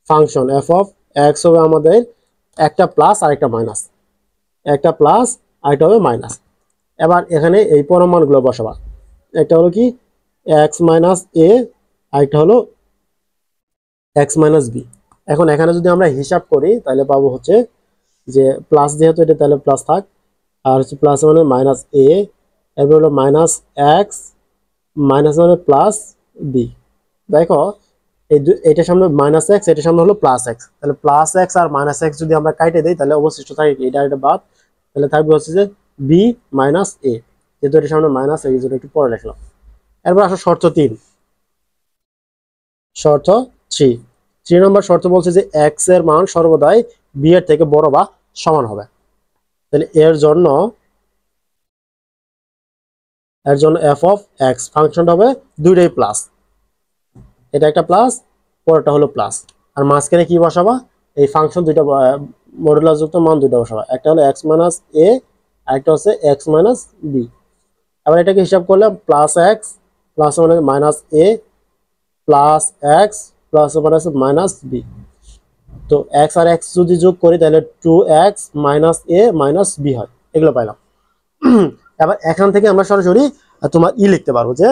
ফাংশন f of x হবে আমাদের একটা প্লাস আর একটা মাইনাস, একটা প্লাস আর একটা হবে মাইনাস। এবার এখানে এই পরমাণুগুলো বসাবা, একটা হলো কি x মাইনাস a, আর একটা হলো x মাইনাস b। এখন এখানে যদি আমরা হিসাব করি তাহলে পাবো হচ্ছে যে প্লাস, যেহেতু এটা তাহলে প্লাস থাক, আর হচ্ছে প্লাস মানে মাইনাস a, এরপর হলো মাইনাস এক্স মাইনাস মানে প্লাস বি। দেখো এটার সামনে মাইনাস এক্স, এটার সামনে হলো প্লাস এক্স, তাহলে প্লাস এক্স আর মাইনাস এক্স যদি আমরা কাটে দিই তাহলে অবশিষ্ট থাকে এটা এটা বাদ, তাহলে থাকবে হচ্ছে যে বি মাইনাস এ, যেহেতু এটার সামনে মাইনাস, এই জন্য একটু পরে লিখলাম। এরপর আসো শর্ত 3 নম্বর শর্ত বলছে যে এক্স এর মান সর্বদাই বি এর থেকে বড় বা সমান হবে। তাহলে এর জন্য f of x ফাংশনটা হবে দুইটাই প্লাস, এটা একটা প্লাস, পরেরটা হলো প্লাস, আর মাঝখানে কি বসাবা, এই ফাংশন দুইটা মডুলাস যুক্ত মান দুইটা বসাবা, একটা হলো x মাইনাস a, আর একটা হচ্ছে x মাইনাস b। আবার এটাকে হিসাব করলে প্লাস এক্স প্লাস মানে minus a plus x plus minus minus b। তো x আর x যদি যোগ করি তাহলে 2x minus a minus b হয়, এগুলো পাইলাম। এবার এখান থেকে আমরা সরাসরি তোমার লিখতে পারবো যে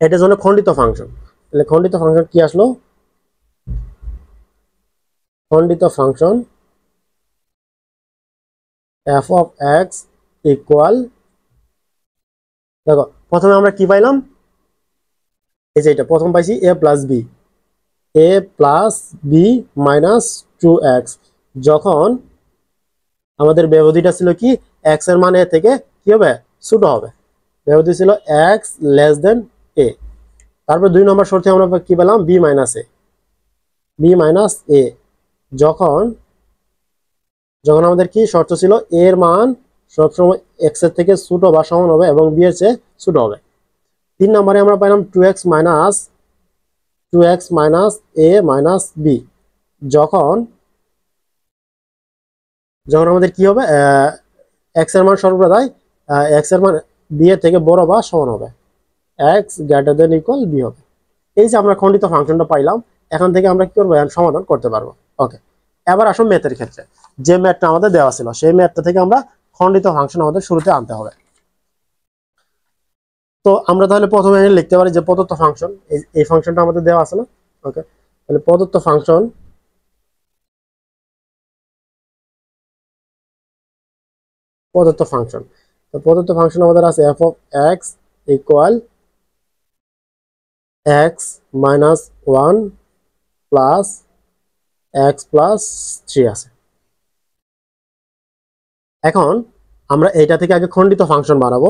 এটার জন্য খণ্ডিত ফাংশন। তাহলে খণ্ডিত ফাংশন কি আসলো, খণ্ডিত function f of x equal, দেখো প্রথমে আমরা কি পাইলাম, এই যে এটা প্রথম পাইছি a plus b minus 2x, যখন আমাদের ব্যবধিটা ছিল কি x এর মান a থেকে কি হবে ছোট হবে, ব্যবধি ছিল x লেস দেন a। তারপর 2 নম্বর শর্তে আমরা কি পেলাম, b মাইনাস a, যখন আমাদের কি শর্ত ছিল a এর মান সবসময় x এর থেকে ছোট বা সমান হবে এবং b এর চেয়ে ছোট হবে। 3 নম্বরে আমরা পেলাম 2x minus a minus b, যখন আমাদের কি হবে x এর মান সর্বদাই x এর মান b এর থেকে বড় বা সমান হবে, x greater than equal b হবে। এই যে আমরা খণ্ডিত ফাংশনটা পাইলাম, এখান থেকে আমরা কি করবো সমাধান করতে পারবো। ওকে, এবার আসো ম্যাথের ক্ষেত্রে, যে ম্যাথটা আমাদের দেওয়া ছিল সেই ম্যাথটা থেকে আমরা খণ্ডিত ফাংশন আমাদের শুরুতে আনতে হবে। তো আমরা তাহলে প্রথমে লিখতে পারি যে প্রদত্ত ফাংশন, এই ফাংশনটা আমাদের দেওয়া আছে না। ওকে, তাহলে প্রদত্ত ফাংশন প্রদত্ত ফাংশন তো প্রদত্ত ফাংশন আমাদের আছে F of x equal x minus one plus x plus three আছে। এখন আমরা এইটা থেকে আগে খণ্ডিত ফাংশন বানাবো।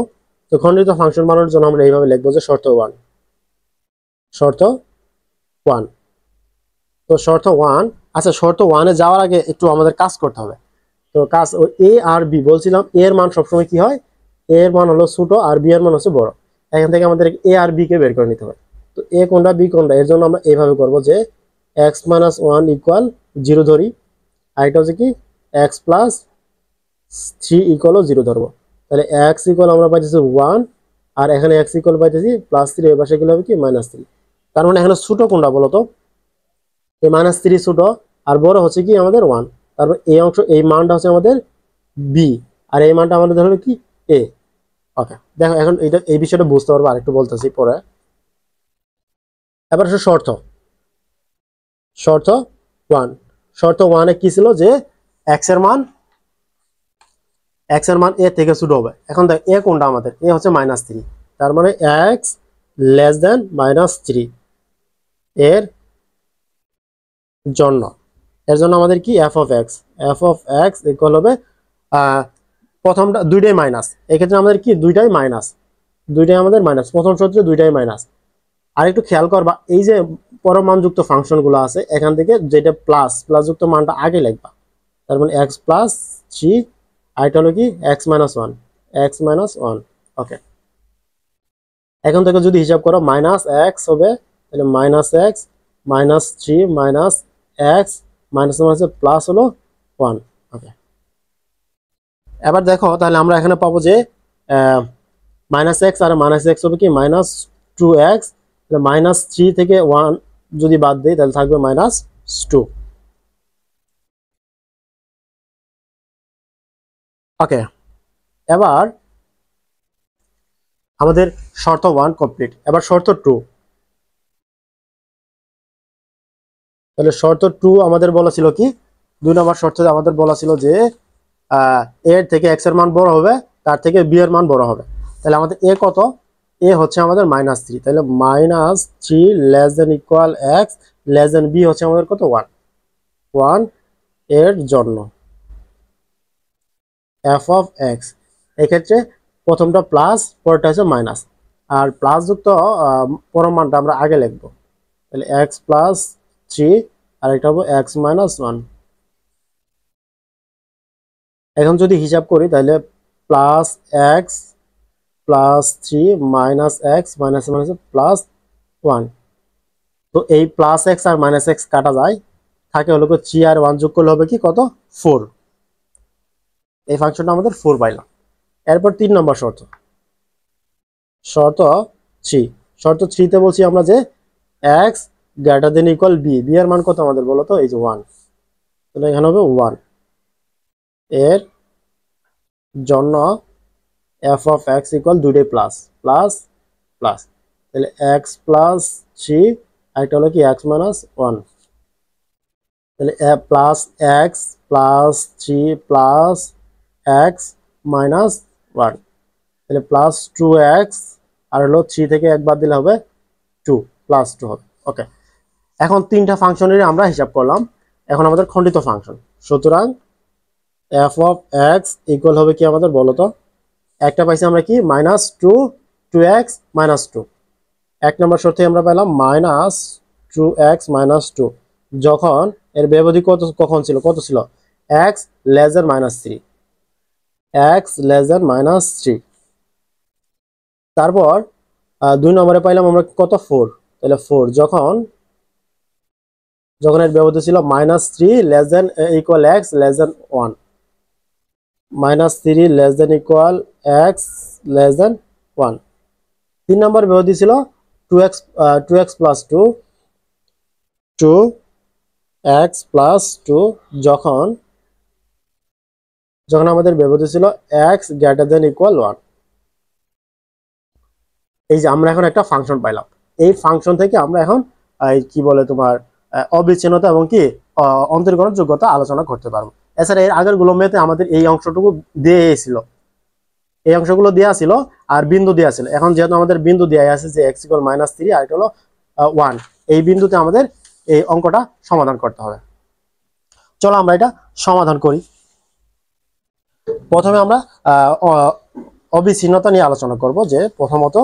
তো খণ্ডিত ফাংশন বানানোর জন্য আমরা এইভাবে লিখবো যে শর্ত ওয়ান, শর্ত ওয়ান। তো শর্ত ওয়ান, আচ্ছা শর্ত ওয়ানে যাওয়ার আগে একটু আমাদের কাজ করতে হবে। তো কাজ এ আর বি বলছিলাম, এ এর মান সবসময় কি হয়, এ এর মান হলো ছোট আর বি এর মান হচ্ছে বড়। এখান থেকে আমাদের এ আর বি কে বের করে নিতে হবে। তো এ কোনটা বি কোনটা, এর জন্য আমরা এইভাবে করব যে x minus one equal zero ধরি, আর এটা হচ্ছে কি এক্স প্লাস থ্রি ইকুয়ালও জিরো ধরবো। তাহলে এক্স ইকুয়াল আমরা পাইতেছি ওয়ান, আর এখানে এক্স ইকুয়াল পাইতেছি প্লাস থ্রি, এর পাশে গেলে হবে কি মাইনাস থ্রি। তার মানে এখানে ছোট কোনটা বলতো, এই মাইনাস থ্রি ছোট, আর বড় হচ্ছে কি আমাদের ওয়ান। তারপর এই অংশ, এই মানটা হচ্ছে আমাদের বি, আর এই মানটা আমাদের হলো কি এ। ওকে, দেখো এখন এটা এই বিষয়টা বুঝতে পারবো, আরেকটু বলতেছি পরে। এবার হচ্ছে শর্ত, শর্ত ওয়ান। শর্ত ওয়ানে কি ছিল যে এক্স এর মান, এক্স এর মান এ থেকে ছোট হবে। এখন দেখ এ কোনটা আমাদের, এ হচ্ছে মাইনাস থ্রি, তার মানে x less than minus three এর জন্য, এর জন্য আমাদের কি F of x, F of x equal হবে প্রথমটা দুইটাই মাইনাস, এক্ষেত্রে আমাদের কি দুইটাই মাইনাস, দুইটাই আমাদের মাইনাস, প্রথম সূত্রে দুইটাই মাইনাস। আর একটু খেয়াল করবা, এই যে পরমাণযুক্ত ফাংশন গুলো আছে এখান থেকে যেটা প্লাস প্লাস যুক্ত মানটা আগে লিখবা। তার মানে এক্স প্লাস থ্রি, আর এটা হলো কি x minus one, x minus one. Okay, এখন থেকে যদি হিসাব করো মাইনাস এক্স হবে, তাহলে minus x minus three minus x minus minus plus হলো ওয়ান। ওকে, এবার দেখো তাহলে আমরা এখানে পাবো যে মাইনাস এক্স আর মাইনাস এক্স হবে কি minus two x, minus three থেকে ওয়ান যদি বাদ দিই তাহলে থাকবে মাইনাস টু। ওকে, এবার আমাদের শর্ত ওয়ান কমপ্লিট, এবার শর্ত টু। তাহলে শর্ত টু আমাদের বলা ছিল কি, দুই নম্বর শর্তে আমাদের বলা ছিল যে এর থেকে এক্স এর মান বড় হবে, তার থেকে বি এর মান বড় হবে। তাহলে আমাদের এ কত, এ হচ্ছে আমাদের মাইনাস থ্রি, তাহলে minus three less than equal x less than b হচ্ছে আমাদের কত ওয়ান, ওয়ান এর জন্য এফ অফ এক্স। এক্ষেত্রে প্রথমটা প্লাস, পরেরটা হচ্ছে মাইনাস, আর প্লাস যুক্ত পরম মানটা আমরা আগে লিখবো। তাহলে এক্স প্লাস থ্রি, আর একটা হবো এক্স মাইনাস ওয়ান। এখন যদি হিসাব করি তাহলে plus x plus three minus x minus minus plus one. তো এই প্লাস এক্স আর মাইনাস এক্স কাটা যায়, থাকে হলো থ্রি আর ওয়ান যোগ করলে হবে কি কত, ফোর। এই ফাংশনটা আমাদের ফোর পাইলাম। এরপর তিন নম্বর শর্ত, শর্ত থ্রি। শর্ত থ্রিতে বলছি আমরা যে x greater than equal b, b এর মান কত আমাদের বলো তো, এই যে ওয়ান। তাহলে এখানে হবে ওয়ান এর জন্য এফ অফ এক্স ইকুয়াল দুইটাই প্লাস প্লাস প্লাস, তাহলে এক্স প্লাস থ্রি, একটা হলো কি এক্স মাইনাস ওয়ান। তাহলে plus x plus three plus x minus one, তাহলে প্লাস টু এক্স, আর হলো থ্রি থেকে একবার দিলে হবে টু, প্লাস টু হবে। ওকে, এখন তিনটা ফাংশনের আমরা হিসাব করলাম, এখন আমাদের খণ্ডিত ফাংশন। সুতরাং এফ অফ এক্স ইকুয়াল হবে কি আমাদের বলো তো, একটা পাইছি আমরা কি minus two, two x minus two. এক নম্বর শর্তে আমরা পেলাম minus two x minus two, যখন এর ব্যবধি কত, কখন ছিল, কত ছিল, x less than minus three, x less than minus three. তারপর দুই নম্বরে পাইলাম আমরা কত, ফোর। তাহলে ফোর যখন, যখন এর ব্যবধি ছিল minus three less than equal x less than one, minus three less than equal x less than one. তিন নম্বর ব্যবধি ছিল two x plus two, two x plus two, যখন, যখন আমাদের ব্যবধি ছিল x greater than equal one. এই যে আমরা এখন একটা ফাংশন পাইলাম, এই ফাংশন থেকে আমরা এখন কি বলে তোমার অবিচ্ছিন্নতা এবং কি অন্তরীকরণ যোগ্যতা আলোচনা করতে পারবো। এছাড়া এর আগের গুলো মেতে আমাদের এই অংশটুকু দিয়ে ছিল, এই অংশগুলো দেওয়া ছিল আর বিন্দু দেওয়া ছিল। এখন যেহেতু আমাদের বিন্দু দেওয়া আছে যে x = -3 আর এটা হলো 1, এই বিন্দুতে আমাদের এই অঙ্কটা সমাধান করতে হবে। চলো আমরা এটা সমাধান করি। প্রথমে আমরা অবিচ্ছিন্নতা নিয়ে আলোচনা করব। যে প্রথমত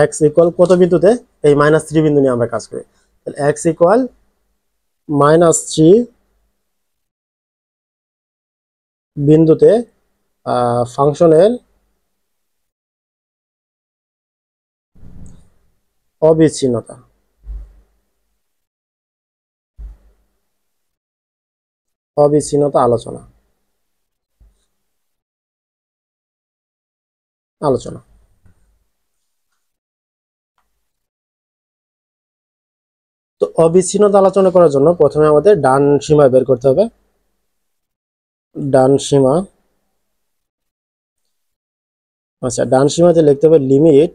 x = কত বিন্দুতে, এই -3 বিন্দু নিয়ে আমরা কাজ করি। তাহলে x = -3 বিন্দুতে ফাংশনের অবিচ্ছিন্নতা আলোচনা। তো অবিচ্ছিন্নতা আলোচনা করার জন্য প্রথমে আমাদের ডান সীমা বের করতে হবে। ডান সীমা, আচ্ছা ডান সীমাতে লিখতে হবে limit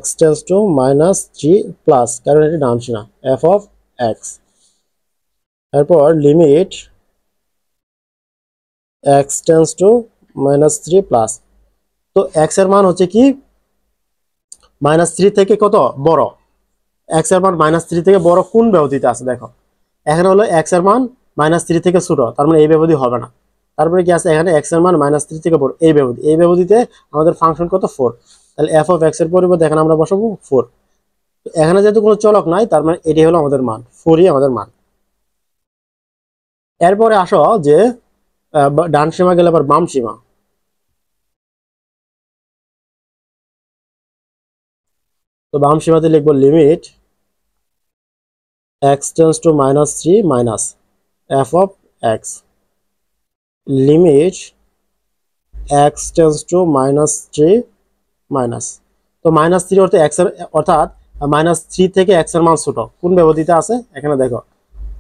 x tends two -3 plus, কারণ এটা ডান সীমা f অফ x। এরপর limit x tends two -3 plus. তো x এর মান হচ্ছে কি -3 থেকে কত বড়, x এর মান -3 থেকে বড় কোন ব্যবধিতে আছে দেখো। এখানে হলো x এর মান -3 থেকে ছোট, তার মানে এই ব্যবধি হবে না। তারপরে কি আছে এখানে x এর মান -3 থেকে বড়, এই ব্যবধি, এই ব্যবধিতে আমাদের ফাংশন কত 4। তাহলে f অফ x এর পরিবর্তে এখানে আমরা বসাবো 4। এখানে যেহেতু কোনো চলক নাই তার মানে এটাই হলো আমাদের মান, 4ই আমাদের মান। এরপরে আসো যে ডান সীমা গেলে আবার বাম সীমা। তো বাম সীমাতে লিখবো limit x tends two -3 minus f of x, limit x tends two -3 minus. তো -3 অর্থাৎ -3 থেকে x এর মান ছোট কোন ব্যবধিতে আছে এখানে দেখো।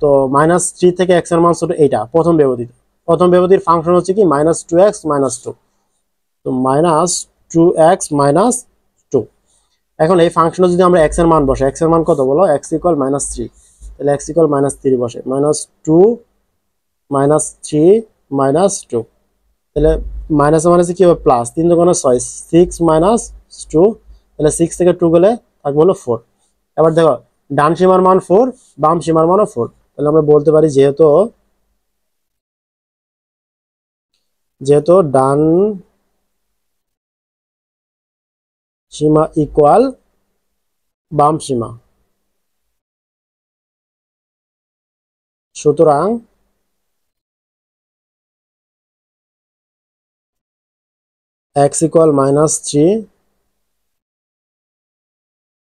তো -3 থেকে x এর মান ছোট এইটা প্রথম ব্যবধিতে। প্রথম ব্যবধির ফাংশন হচ্ছে কি -2x - 2। তো -2x - 2। এখন এই ফাংশনে যদি আমরা x এর মান বসাই, x এর মান কত বলো, x = -3। তাহলে x = -3 বসে, -2 -3 -2। তাহলে মাইনাস মাইনাসে কি হবে প্লাস, 3 × 6 6 - 2। তাহলে 6 থেকে 2 গেলে থাকবে হলো 4। এবার দেখো ডান সীমার মান 4, বাম সীমার মানও 4। তাহলে আমরা বলতে পারি যেহেতু ডান সীমা ইকুয়াল বাম সীমা, সুতরাং x = -3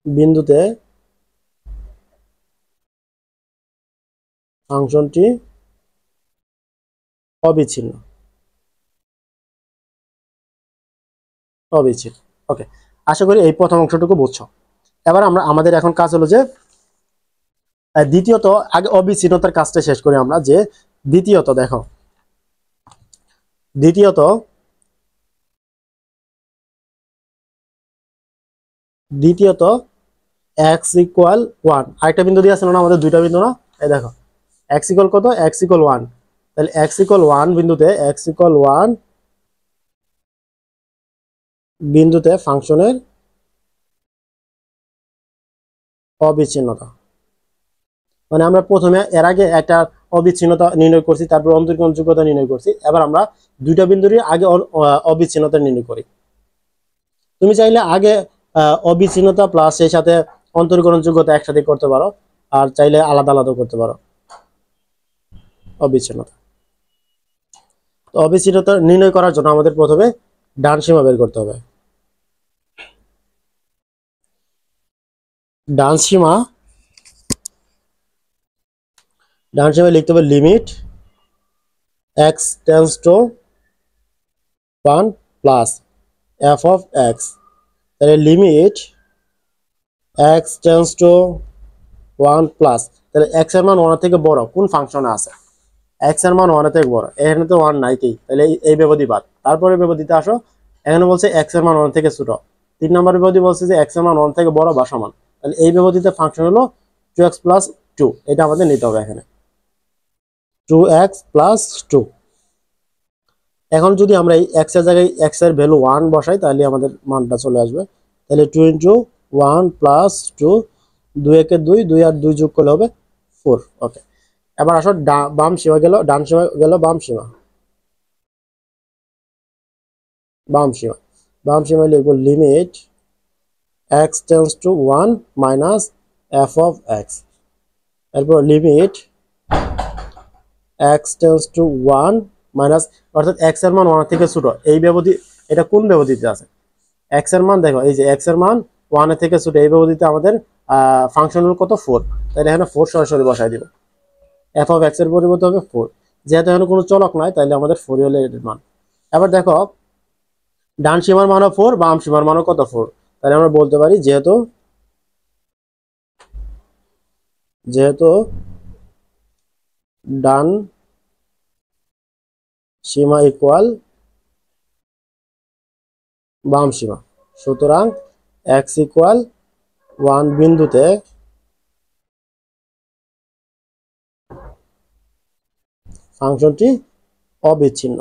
বিন্দুতে ফাংশনটি অবিচ্ছিন্ন। ওকে, আশা করি এই প্রথম অংশটুকু বুঝছো। এবার আমরা আমাদের এখন কাজ হলো যে দ্বিতীয়ত, আগে অবিচ্ছিন্নতার কাজটা শেষ করি আমরা। যে দ্বিতীয়ত দেখো, দ্বিতীয়ত x = 1, আরেকটা বিন্দু দিয়ে আছে না আমাদের, দুইটা বিন্দু না, এই দেখো x = কত, x = 1। তাহলে x = 1 বিন্দুতে, x = 1 বিন্দুতে ফাংশনের অবিচ্ছিন্নতা। মানে আমরা প্রথমে এর আগে একটা অবিচ্ছিন্নতা নির্ণয় করছি, তারপর অন্তরীকরণ যোগ্যতা নির্ণয় করছি। এবার আমরা দুইটা বিন্দুরই আগে অবিচ্ছিন্নতা নির্ণয় করি। তুমি চাইলে আগে অবিচ্ছিন্নতা প্লাস সেই সাথে অন্তরীকরণ যোগ্যতা একসাথে করতে পারো, আর চাইলে আলাদা আলাদা করতে পারো অবিচ্ছিন্নতা। তো অবিচ্ছিন্নতা নির্ণয় করার জন্য আমাদের প্রথমে ডান সীমা বের করতে হবে। ডান সীমা লিখতে হবে limit x tends two 1 plus f of x। তাহলে limit x tends two 1 plus, তাহলে x এর মান 1 থেকে বড় কোন ফাংশনে আছে এক্স এর মান 1 এর থেকে বড়, এখানে তো 1 নাই কি, তাহলে এই ব্যবধি বাদ। তারপরে ব্যবধিতে আসো, এখানে বলছে এক্স এর মান 1 থেকে ছোট, 3 নম্বর ব্যবধি বলছে যে এক্স এর মান 1 থেকে বড় বা সমান, তাহলে এই ব্যবধিতে ফাংশন হলো 2x প্লাস 2, এটা আমাদের নিতে হবে এখানে 2x প্লাস 2। এখন যদি আমরা এই x এর জায়গায় x এর ভ্যালু 1 বসাই তাহলে আমাদের মানটা চলে আসবে, তাহলে 2 ইনটু 1 প্লাস 2, 2 একে 2, 2 আর 2 যোগ করলে হবে 4। ওকে, এবার আসো বাম সীমা গেল, ডান সীমা গেল, বাম সীমা, বাম সীমা, বাম সীমা লিখবো limit x tends two 1 minus f of x, এরপর limit x tends two 1 minus, অর্থাৎ x এর মান 1 থেকে ছোট, এই ব্যবধি, এটা কোন ব্যবধিতে আছে, x এর মান দেখো, এই যে x এর মান 1 এর থেকে ছোট, এই ব্যবধিতে আমাদের ফাংশন হল কত 4, তাহলে এখানে 4 সরাসরি বসাই দিব, f অফ x এর পরিবর্তে হবে 4, যেহেতু এখানে কোনো চলক নাই তাহলে আমাদের 4 হলো এর মান। এবার দেখো ডান সীমার মানও 4, বাম সীমার মানও কত 4, তাহলে আমরা বলতে পারি যেহেতু ডান সীমা ইকুয়াল বাম সীমা, সুতরাং x ইকুয়াল 1 বিন্দুতে ফাংশনটি অবিচ্ছিন্ন।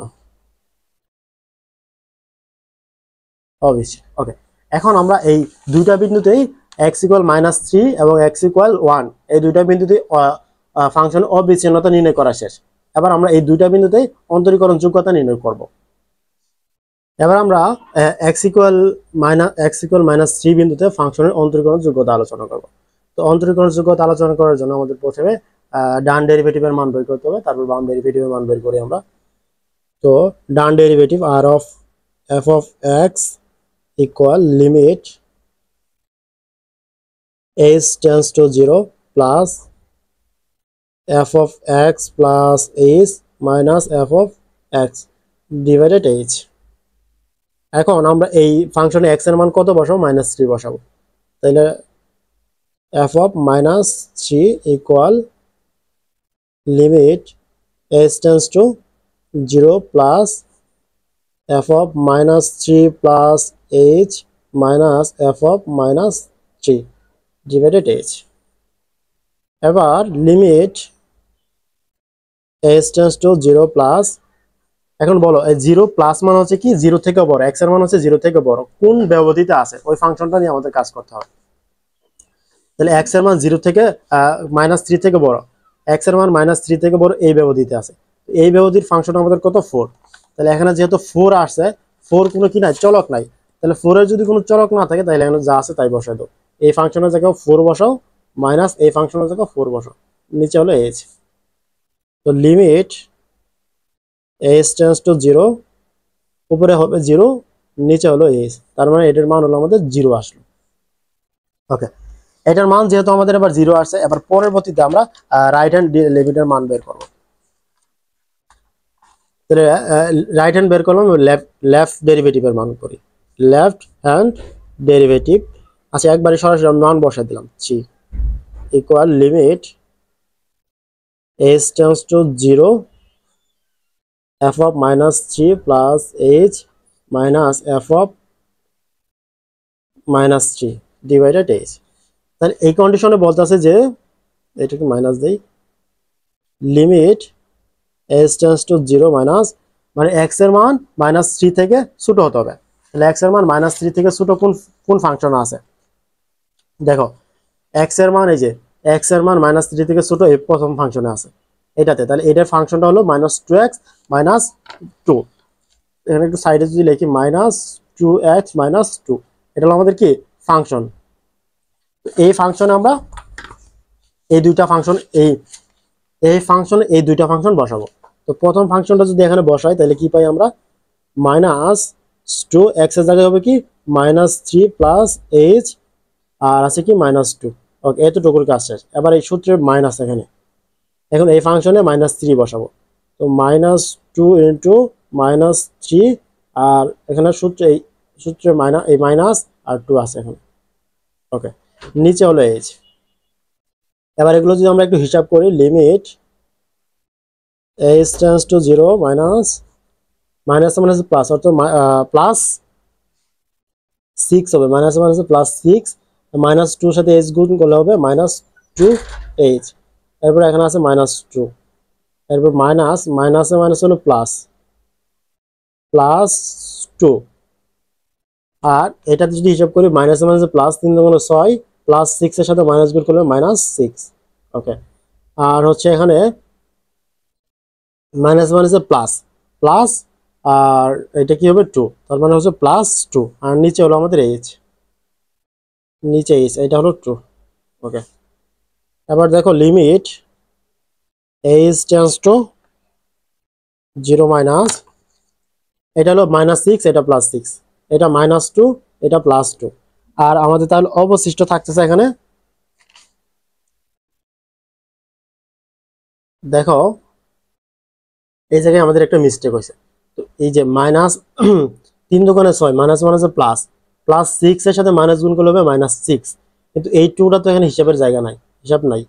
ওকে, এখন আমরা এই দুইটা বিন্দুতেই x ইকুয়াল -3 এবং x ইকুয়াল 1, এই দুইটা বিন্দুতেই ফাংশন অবিচ্ছিন্নতা নির্ণয় করা শেষ। এবার আমরা এই দুইটা বিন্দুতেই অন্তরীকরণ যোগ্যতা নির্ণয় করব। এবার আমরা x ইকুয়াল -3 বিন্দুতে ফাংশনের অন্তরীকরণ যোগ্যতা আলোচনা করব। তো অন্তরীকরণ যোগ্যতা আলোচনা করার জন্য আমাদের প্রথমে ডান ডেরিভেটিভের মান বের করতে হবে, তারপর বাম ডেরিভেটিভের মান বের করি আমরা। তো ডান derivative r of f of x equal limit h tends to 0 plus f of x plus h minus f of x divided h। এখন আমরা এই ফাংশনে x এর মান কত বসাবো, -3 বসাবো, তাহলে f of -3 equal limit h tends to 0 plus f of -3 plus h minus f of -3 divided h। এবার limit h tends to 0 plus, এখন বলো এই 0 প্লাস মান হচ্ছে কি 0 থেকে বড়, x এর মান হচ্ছে 0 থেকে বড়, কোন ব্যবধিতে আছে ওই ফাংশনটা নিয়ে আমাদের কাজ করতে হবে। তাহলে x এর মান 0 থেকে -3 থেকে বড়, x এর মান -3 থেকে বড় এই ব্যবধিতে আছে, এই ব্যবধির ফাংশন আমাদের কত 4। তাহলে এখানে যেহেতু 4 আসছে, 4 কোনো কি নাই, চলক নাই, তাহলে 4 এর যদি কোনো চলক না থাকে তাহলে এখানে যা আছে তাই বসাই দাও, এই ফাংশনের জায়গায় 4 বসাও মাইনাস এই ফাংশনের জায়গায় 4 বসাও, নিচে হলো h। তো লিমিট h টেন্ডস টু 0, উপরে হবে 0, নিচে হলো h, তার মানে এটার মান হলো আমাদের 0 আসলো। ওকে, এটার মান যেহেতু আমাদের এবার 0 আসছে, এবার পরবর্তীতে আমরা রাইট হ্যান্ড লিমিটের মান বের করব। তাহলে রাইট হ্যান্ড বের করলাম, লেফট ডেরিভেটিভের মান করি, লেফট হ্যান্ড ডেরিভেটিভ আচ্ছা একবারে সরাসরি মান বসাই দিলাম, c equal limit h tends to 0 f of -3 plus h minus f of -3 divided h। তাহলে এই কন্ডিশনে বলতেছে যে এটাকে মাইনাস দেই, limit h tends to 0 minus, মানে x এর মান -3 থেকে ছোট হতে হবে, তাহলে x এর মান -3 থেকে ছোট কোন কোন ফাংশন আছে, দেখো x এর মান, এই যে x এর মান -3 থেকে ছোট এই প্রথম ফাংশনে আছে এটাতে, তাহলে এটার ফাংশনটা হলো -2x -2, এখানে একটু সাইডে যদি লিখি -2x -2, এটা হলো আমাদের কি ফাংশন। এই ফাংশনে আমরা এই দুইটা ফাংশন এই ফাংশনে এই দুইটা ফাংশন বসাবো। তো প্রথম ফাংশনটা যদি এখানে বসাই তাহলে কি পাই আমরা, -2x এর জায়গায় হবে কি -3 প্লাস h আর আছে কি -2। ওকে, এতটুকুর কাজ শেষ। এবার এই সূত্রের মাইনাস এখানে, এখন এই ফাংশনে -3 বসাবো, তো -2 ইন্টু -3, আর এখানে সূত্রে এই সূত্রে এই মাইনাস আর 2 আছে এখানে। ওকে, নিচে হলো h। এবার এগুলো যদি আমরা একটু হিসাব করি, limit h tends to 0 minus minus মানে প্লাস, অর্থাৎ প্লাস 6 হবে, মাইনাস মানে প্লাস 6, মাইনাস 2 এর সাথে এইচ গুণ করলে হবে মাইনাস 2h। এরপর এখানে আছে মাইনাস 2, এরপর মাইনাস মাইনাসে মাইনাস হলো প্লাস, প্লাস 2। আর এটা যদি হিসাব করি মাইনাসে মাইনাসে প্লাস 3 দুগুণ 6, প্লাস 6 এর সাথে মাইনাস গুণ করলে মাইনাস 6। ওকে, আর হচ্ছে এখানে মাইনাস মাইনাসে প্লাস, প্লাস আর এটা কি হবে 2, তার মানে হচ্ছে প্লাস 2। আর নিচে হলো আমাদের এইচ, নিচে এইচ, এটা হলো 2। ওকে, এবার দেখো limit h tends to 0 minus, এটা হলো মাইনাস 6, এটা প্লাস 6, এটা মাইনাস 2, এটা প্লাস 2। আর আমাদের তাহলে অবশিষ্ট থাকতেছে এখানে, দেখো এই জায়গায় আমাদের একটা মিস্টেক হয়েছে। তো এই যে মাইনাস 3 দুগুণে 6, মাইনাস মাইনাসে প্লাস, প্লাস 6 এর সাথে মাইনাস গুণ করলে হবে মাইনাস 6, কিন্তু এই 2টা তো এখানে হিসাবের জায়গা নাই, হিসাব নাই।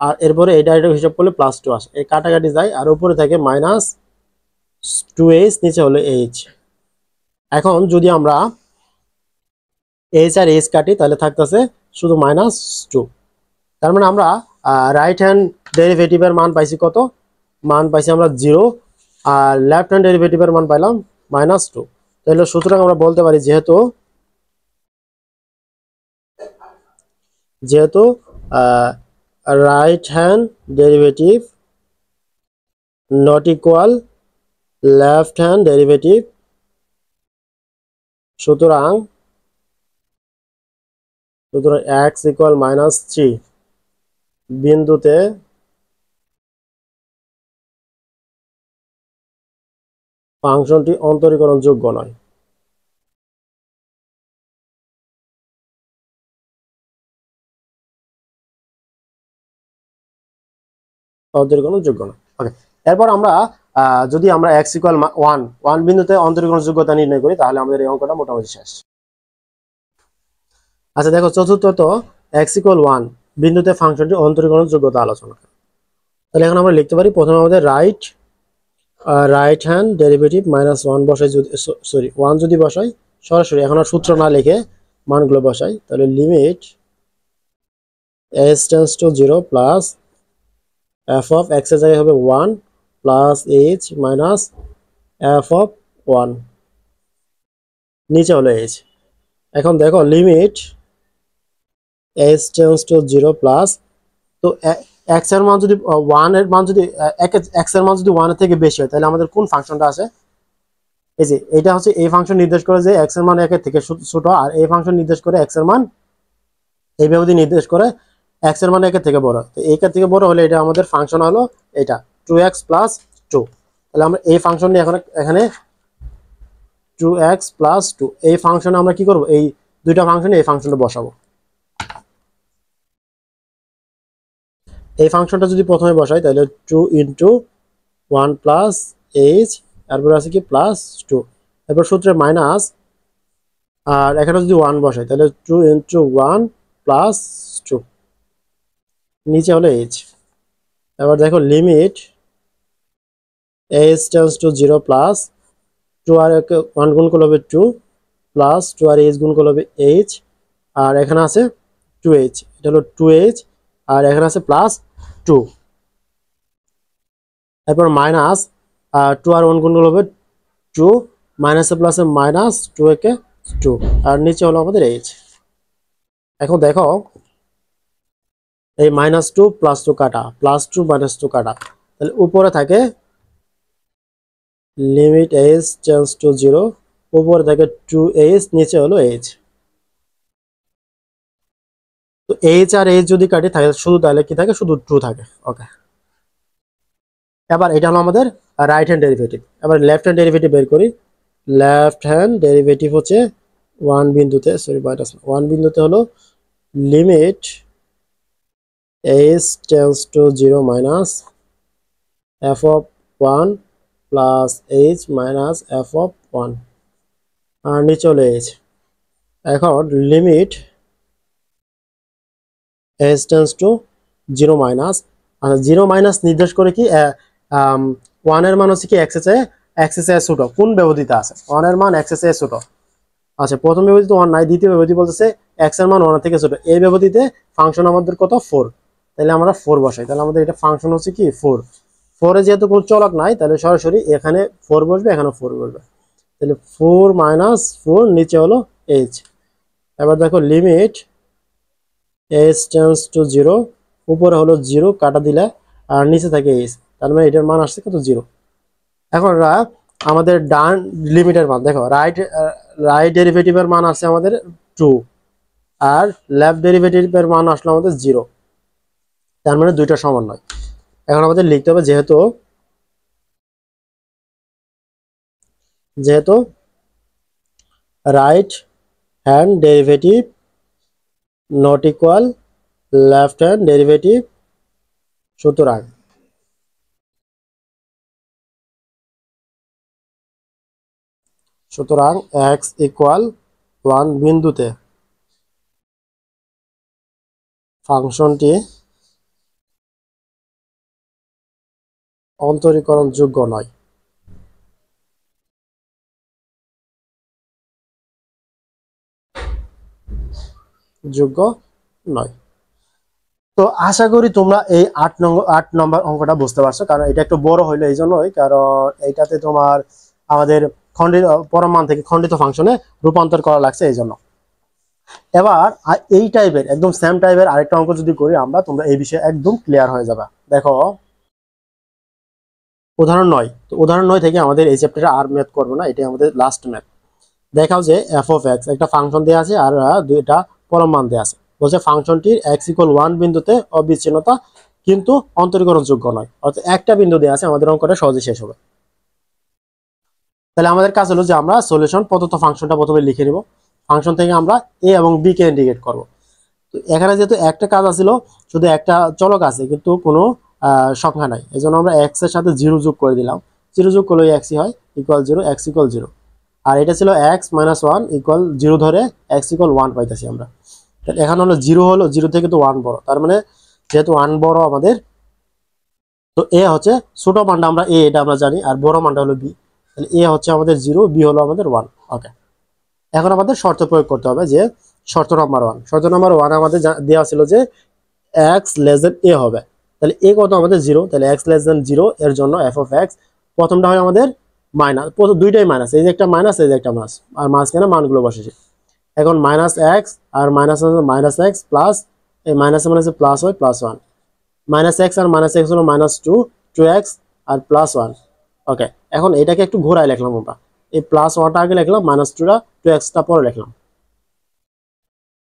আর এরপরে এটা এটা হিসাব করলে প্লাস 2 আসে, এই কাটাকাটি যায়, আর উপরে থাকে মাইনাস 2h, নিচে হলো h। এখন যদি আমরা h আর h কাটি তাহলে থাকতেছে শুধু মাইনাস 2। তার মানে আমরা রাইট হ্যান্ড ডেরিভেটিভের মান পাইছি কত, মান পাইছি আমরা 0, আর লেফট হ্যান্ড ডেরিভেটিভের মান পাইলাম মাইনাস 2। তাহলে সুতরাং আমরা বলতে পারি যেহেতু যেহেতু right hand derivative not equal left hand derivative, সুতরাং সুতরাং x ইকুয়াল মাইনাস 3 বিন্দুতে ফাংশনটি অন্তরীকরণযোগ্য নয়। অন্তরীকরণযোগ্য নয়। ওকে, এরপর আমরা যদি আমরা x ইকুয়াল 1 বিন্দুতে অন্তরীকরণযোগ্যতা নির্ণয় করি তাহলে আমাদের এই অঙ্কটা মোটামুটি শেষ। আচ্ছা দেখো, চতুর্থত x ইকুয়াল 1 বিন্দুতে ফাংশনটি অন্তরীকরণযোগ্যতা আলোচনা। তাহলে এখন আমরা লিখতে পারি, প্রথমে আমাদের রাইট হ্যান্ড ডেরিভেটিভ মাইনাস 1 বসাই, যদি সরি 1 যদি বসাই সরাসরি, এখন আর সূত্র না লিখে মানগুলো বসাই, তাহলে limit s tends to 0 plus f of x এর জায়গায় হবে 1 plus h minus f of 1, নিচে হলো h। এখন দেখো limit s tends to 0 plus, তো x এর মান যদি 1 এর মান যদি x এর মান যদি 1 এর থেকে বেশি হয় তাহলে আমাদের কোন ফাংশনটা আসে, এই যে এটা হচ্ছে এই ফাংশন নির্দেশ করে যে x এর মান 1 এর থেকে ছোট, আর এই ফাংশন নির্দেশ করে x এর মান এই ব্যবধি নির্দেশ করে x এর মান 1 এর থেকে বড়। তো 1 এর থেকে বড় হলে এটা আমাদের ফাংশন হলো এটা 2x প্লাস 2। তাহলে আমরা এই ফাংশন নিয়ে এখন এখানে 2x প্লাস 2 এই ফাংশনে আমরা কি করব, এই দুইটা ফাংশনে এই ফাংশনটা বসাবো। এই ফাংশনটা যদি প্রথমে বসাই তাহলে 2 ইন্টু 1 প্লাস h, তারপর আছে কি প্লাস 2, এরপর সূত্রে মাইনাস, আর এখানে যদি 1 বসাই তাহলে 2 ইন্টু 1 প্লাস 2, নিচে হলো h। এবার দেখো limit h tends to 0 plus 2 আর 1 গুণ করলে হবে 2 প্লাস 2 আর h গুণ করলে হবে h, আর এখানে আছে 2h, এটা হলো 2h, আর এখানে আছে প্লাস 2, এরপর মাইনাস 2 আর 1 গুণ করলে হবে 2, মাইনাসে প্লাসে মাইনাস 2 একে 2, আর নিচে হলো আমাদের h। এখন দেখো এই মাইনাস 2 প্লাস 2 কাটা, প্লাস 2 মাইনাস 2 কাটা, তাহলে উপরে থাকে লিমিট h টেন্ডস টু 0, উপরে থাকে 2h, নিচে হলো h। তো h আর h যদি কাটি থাকে শুধু, তাহলে কি থাকে, শুধু 2 থাকে। ওকে, এবার এটা হলো আমাদের রাইট হ্যান্ড ডেরিভেটিভ। এবার লেফট হ্যান্ড ডেরিভেটিভ বের করি। লেফট হ্যান্ড ডেরিভেটিভ হচ্ছে 1 বিন্দুতে, সরি মাইনাস 1 বিন্দুতে হলো limit h tends to 0 minus f of 1 plus h minus f of 1, আর নিচে হলো h। এখন limit h tends to 0 minus, আর 0 মাইনাস নির্দেশ করে কি ওয়ান এর মান হচ্ছে কি এক্স এর চেয়ে ছোট, কোন ব্যবধিতে আছে? ওয়ান এর মান এক্স এর চেয়ে ছোট। আচ্ছা, প্রথম ব্যবধিতে ওয়ান নাই, দ্বিতীয় ব্যবধি বলতেছে এক্স এর মান ওয়ান থেকে ছোট, এই ব্যবধিতে ফাংশন আমাদের কত? 4। তাহলে আমরা 4 বসাই, তাহলে আমাদের এটা ফাংশন হচ্ছে কি 4। 4 এ যেহেতু কোনো চলক নাই, তাহলে সরাসরি এখানে 4 বসবে, এখানে 4 বসবে। তাহলে 4 মাইনাস 4, নিচে হলো এইচ। এবার দেখো লিমিট এইচ টেন্ডস টু 0, উপরে হলো 0 কাটা দিলে, আর নিচে থাকে এইচ, তার মানে এটার মান আসছে কত? 0। এখন আমাদের ডান লিমিটের মান দেখো, রাইট ডেরিভেটিভের মান আছে আমাদের 2, আর লেফট ডেরিভেটিভের মান আসলো আমাদের 0, তার মানে দুইটা সমান নয়। এখন আমাদের লিখতে হবে যেহেতু right hand derivative not equal left hand derivative, সুতরাং এক্স ইকুয়াল 1 বিন্দুতে ফাংশনটি অন্তরীকরণযোগ্য নয়। যোগ্য নয়। তো আশা করি তোমরা এই 8 নম্বর অঙ্কটা বুঝতে পারছো, কারণ এটা একটু বড় হইলো এই জন্যই, কারণ এইটাতে তোমার আমাদের খণ্ডিত পরম মান থেকে খণ্ডিত ফাংশনে রূপান্তর করা লাগছে এই জন্য। এবার এই টাইপের একদম সেম টাইপের আরেকটা অঙ্ক যদি করি আমরা, তোমরা এই বিষয়ে একদম ক্লিয়ার হয়ে যাবে। দেখো উদাহরণ 9। তো উদাহরণ 9 থেকে আমাদের এই চ্যাপ্টারে আর ম্যাথ করবো না, এটাই আমাদের লাস্ট ম্যাথ। দেখাও যে এফ অফ এক্স একটা ফাংশন দেওয়া আছে, আর দুইটা পরম মান দেওয়া আছে। বলছে ফাংশনটির এক্স ইকুয়াল 1 বিন্দুতে অবিচ্ছিন্নতা কিন্তু অন্তরীকরণযোগ্য নয়, অর্থাৎ একটা বিন্দু দেওয়া আছে, আমাদের অঙ্কটা সহজে শেষ হবে। তাহলে আমাদের কাজ হলো যে আমরা সলিউশন প্রদত্ত ফাংশনটা প্রথমে লিখে নিব, ফাংশন থেকে আমরা এ এবং বি কে ইন্ডিকেট করব। তো এখানে যেহেতু একটা কাজ আছিল, শুধু একটা চলক আছে কিন্তু কোনো সংখ্যা নাই, এই জন্য আমরা এক্স এর সাথে 0 যোগ করে দিলাম। 0 যোগ করলে এক্সই হয়, ইকুয়াল 0, এক্স ইকুয়াল 0। আর এটা ছিল এক্স মাইনাস 1 ইকুয়াল 0 ধরে এক্স ইকুয়াল 1 পাইতেছি আমরা। তাহলে এখানে হলো 0 থেকে তো 1 বড়, তার মানে যেহেতু 1 বড় আমাদের, তো এ হচ্ছে ছোট মানটা আমরা এ, এটা আমরা জানি, আর বড় মানটা হলো বি। তাহলে এ হচ্ছে আমাদের 0, বি হলো আমাদের 1। ওকে, এখন আমাদের শর্ত প্রয়োগ করতে হবে, যে শর্ত নাম্বার 1। শর্ত নাম্বার 1 আমাদের দেওয়া ছিল যে এক্স লেস দেন এ হবে। তাহলে এ কত? আমাদের 0। তাহলে এক্স লেস দেন 0 এর জন্য এফ অফ এক্স প্রথমটা হয় আমাদের মাইনাস, দুইটাই মাইনাস, এই যে একটা মাইনাস, এই যে একটা মাইনাস, আর মাঝখানে মানগুলো বসেছে। এখন মাইনাস এক্স আর মাইনাস এক্স প্লাস, এই মাইনাসে মাইনাসে প্লাস হয়, +1। মাইনাস এক্স আর মাইনাস এক্স হলো -2, 2x আর +1। ওকে, এখন এটাকে একটু ঘোরায় লিখলাম আমরা, এই +1টা আগে লিখলাম, -2টা 2xটা পরে লিখলাম।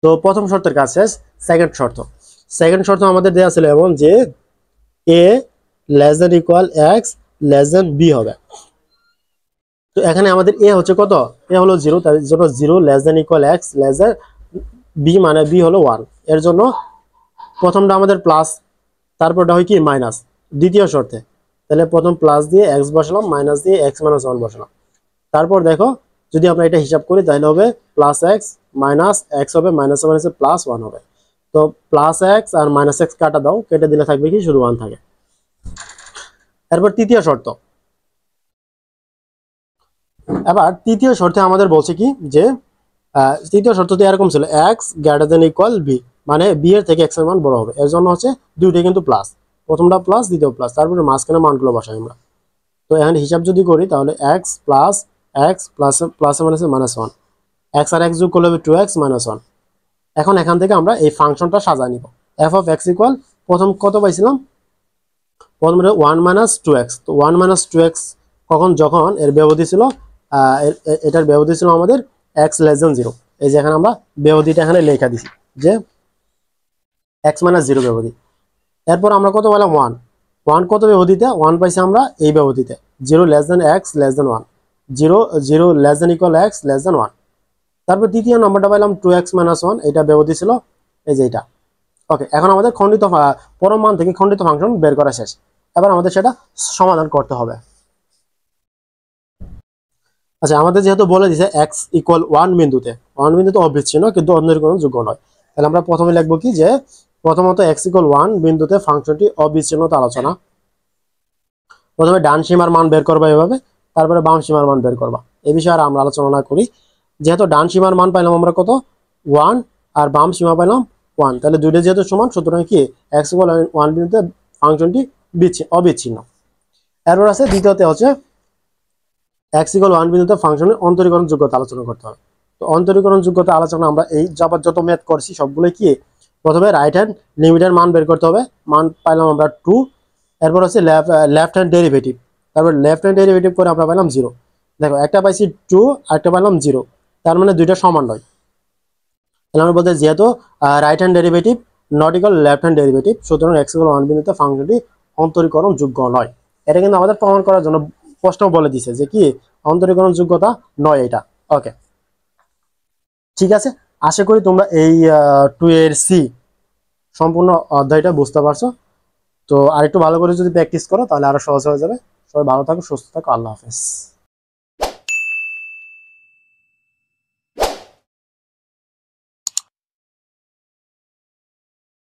তো প্রথম শর্তের কাজ শেষ। সেকেন্ড শর্ত আমাদের দেওয়া ছিল এমন যে a less than equal x less than b হবে। তো এখানে আমাদের এ হচ্ছে কত? এ হলো 0, তার জন্য 0 less than equal x less than b, মানে বি হলো 1। এর জন্য প্রথমটা আমাদের প্লাস, তারপরটা হয় কি মাইনাস দ্বিতীয় শর্তে। তাহলে প্রথম প্লাস দিয়ে এক্স বসালাম, মাইনাস দিয়ে এক্স মাইনাস 1 বসালাম। তারপর দেখো যদি আমরা এটা হিসাব করি তাহলে হবে প্লাস এক্স মাইনাস এক্স হবে, মাইনাস মাইনাসে +1 হবে। তো প্লাস এক্স আর মাইনাস এক্স কাটা দাও, কেটে দিলে থাকবে কি শুধু 1 থাকে। এরপর তৃতীয় শর্ত। এবার তৃতীয় শর্তে আমাদের বলছে কি যে তৃতীয় শর্তটি এরকম ছিল, x greater than equal b, মানে বি এর থেকে এক্স এর মান বড় হবে। এর জন্য হচ্ছে দুইটাই কিন্তু প্লাস, প্রথমটা প্লাস দ্বিতীয় প্লাস, তারপরে মাঝখানে মানগুলো বসাই আমরা। তো এখানে হিসাব যদি করি তাহলে এক্স প্লাস প্লাস মাইনাসে -1, এক্স আর এক্স যোগ করলে হবে 2x - 1। এখন এখান থেকে আমরা এই ফাংশনটা সাজা নিব। এফ অফ এক্স ইকুয়াল প্রথম কত পাইছিলাম? প্রথম 1 - 2x। তো 1 - 2x কখন? যখন এর ব্যবধি ছিল, এটার ব্যবধি ছিল আমাদের এক্স লেস দেন 0। এই যে এখানে আমরা ব্যবধিটা এখানে লেখা দিছি যে x - 0 ব্যবধি। এরপর আমরা কত পেলাম? 1 কত ব্যবধিতে? 1 পাইছি আমরা এই ব্যবধিতে, 0 লেস দেন এক্স লেস দেন 1, 0 less than equal x less দেন 1। তারপর দ্বিতীয় নম্বরটা পাইলাম 2x - 1, এটা ব্যবধি ছিল এই যে এটা। ওকে, এখন আমাদের খণ্ডিত পরম মান থেকে খণ্ডিত ফাংশন বের করা শেষ। এবার আমাদের সেটা সমাধান করতে হবে। আচ্ছা, আমাদের যেহেতু বলে দিছে এক্স ইকুয়াল 1 বিন্দুতে অবিচ্ছিন্ন কিন্তু অন্তরীকরণযোগ্য নয়, তাহলে আমরা প্রথমে লিখবো কি যে প্রথমত এক্স ইকুয়াল 1 বিন্দুতে ফাংশনটি অবিচ্ছিন্নতা আলোচনা। প্রথমে ডান সীমার মান বের করবা এভাবে, তারপরে বাম সীমার মান বের করবা। এই বিষয়ে আর আমরা আলোচনা না করি। যেহেতু ডান সীমার মান পাইলাম আমরা কত 1, আর বাম সীমা পাইলাম 1, তাহলে দুইটা যেহেতু সমান, সুতরাং কি x = 1 বিন্দুতে ফাংশনটি অবিচ্ছিন্ন। এরপর আছে দ্বিতীয়তে হচ্ছে x = 1 বিন্দুতে ফাংশনের অন্তরীকরণ যোগ্যতা আলোচনা করতে হবে। তো অন্তরীকরণ যোগ্যতা আলোচনা আমরা এই যাবত যত ম্যাথ করছি সবগুলো কি প্রথমে রাইট হ্যান্ড লিমিটের মান বের করতে হবে। মান পাইলাম আমরা 2। এরপর হচ্ছে লেফট হ্যান্ড ডেরিভেটিভ, তারপর লেফট হ্যান্ড ডেরিভেটিভ করে আমরা পাইলাম 0। দেখো একটা পাইছি 2 আর একটা পাইলাম 0, তার মানে দুইটা সমান নয়। তাহলে আমরা বলতে যেহেতু right hand derivative not equal left hand derivative, সুতরাং x = 1 বিন্দুতে ফাংশনটি অন্তরীকরণ যোগ্য নয়। এটা কিন্তু আমাদের প্রমাণ করার জন্য প্রশ্ন বলে দিছে যে কি অন্তরীকরণ যোগ্যতা নয় এটা। ওকে, ঠিক আছে। আশা করি তোমরা এই 2 এর সি সম্পূর্ণ অধ্যায়টা বুঝতে পারছো। তো আরেকটু ভালো করে যদি প্র্যাকটিস করো তাহলে আরো সহজ হয়ে যাবে। সবাই ভালো থাকো, সুস্থ থাকো, আল্লাহ হাফেজ।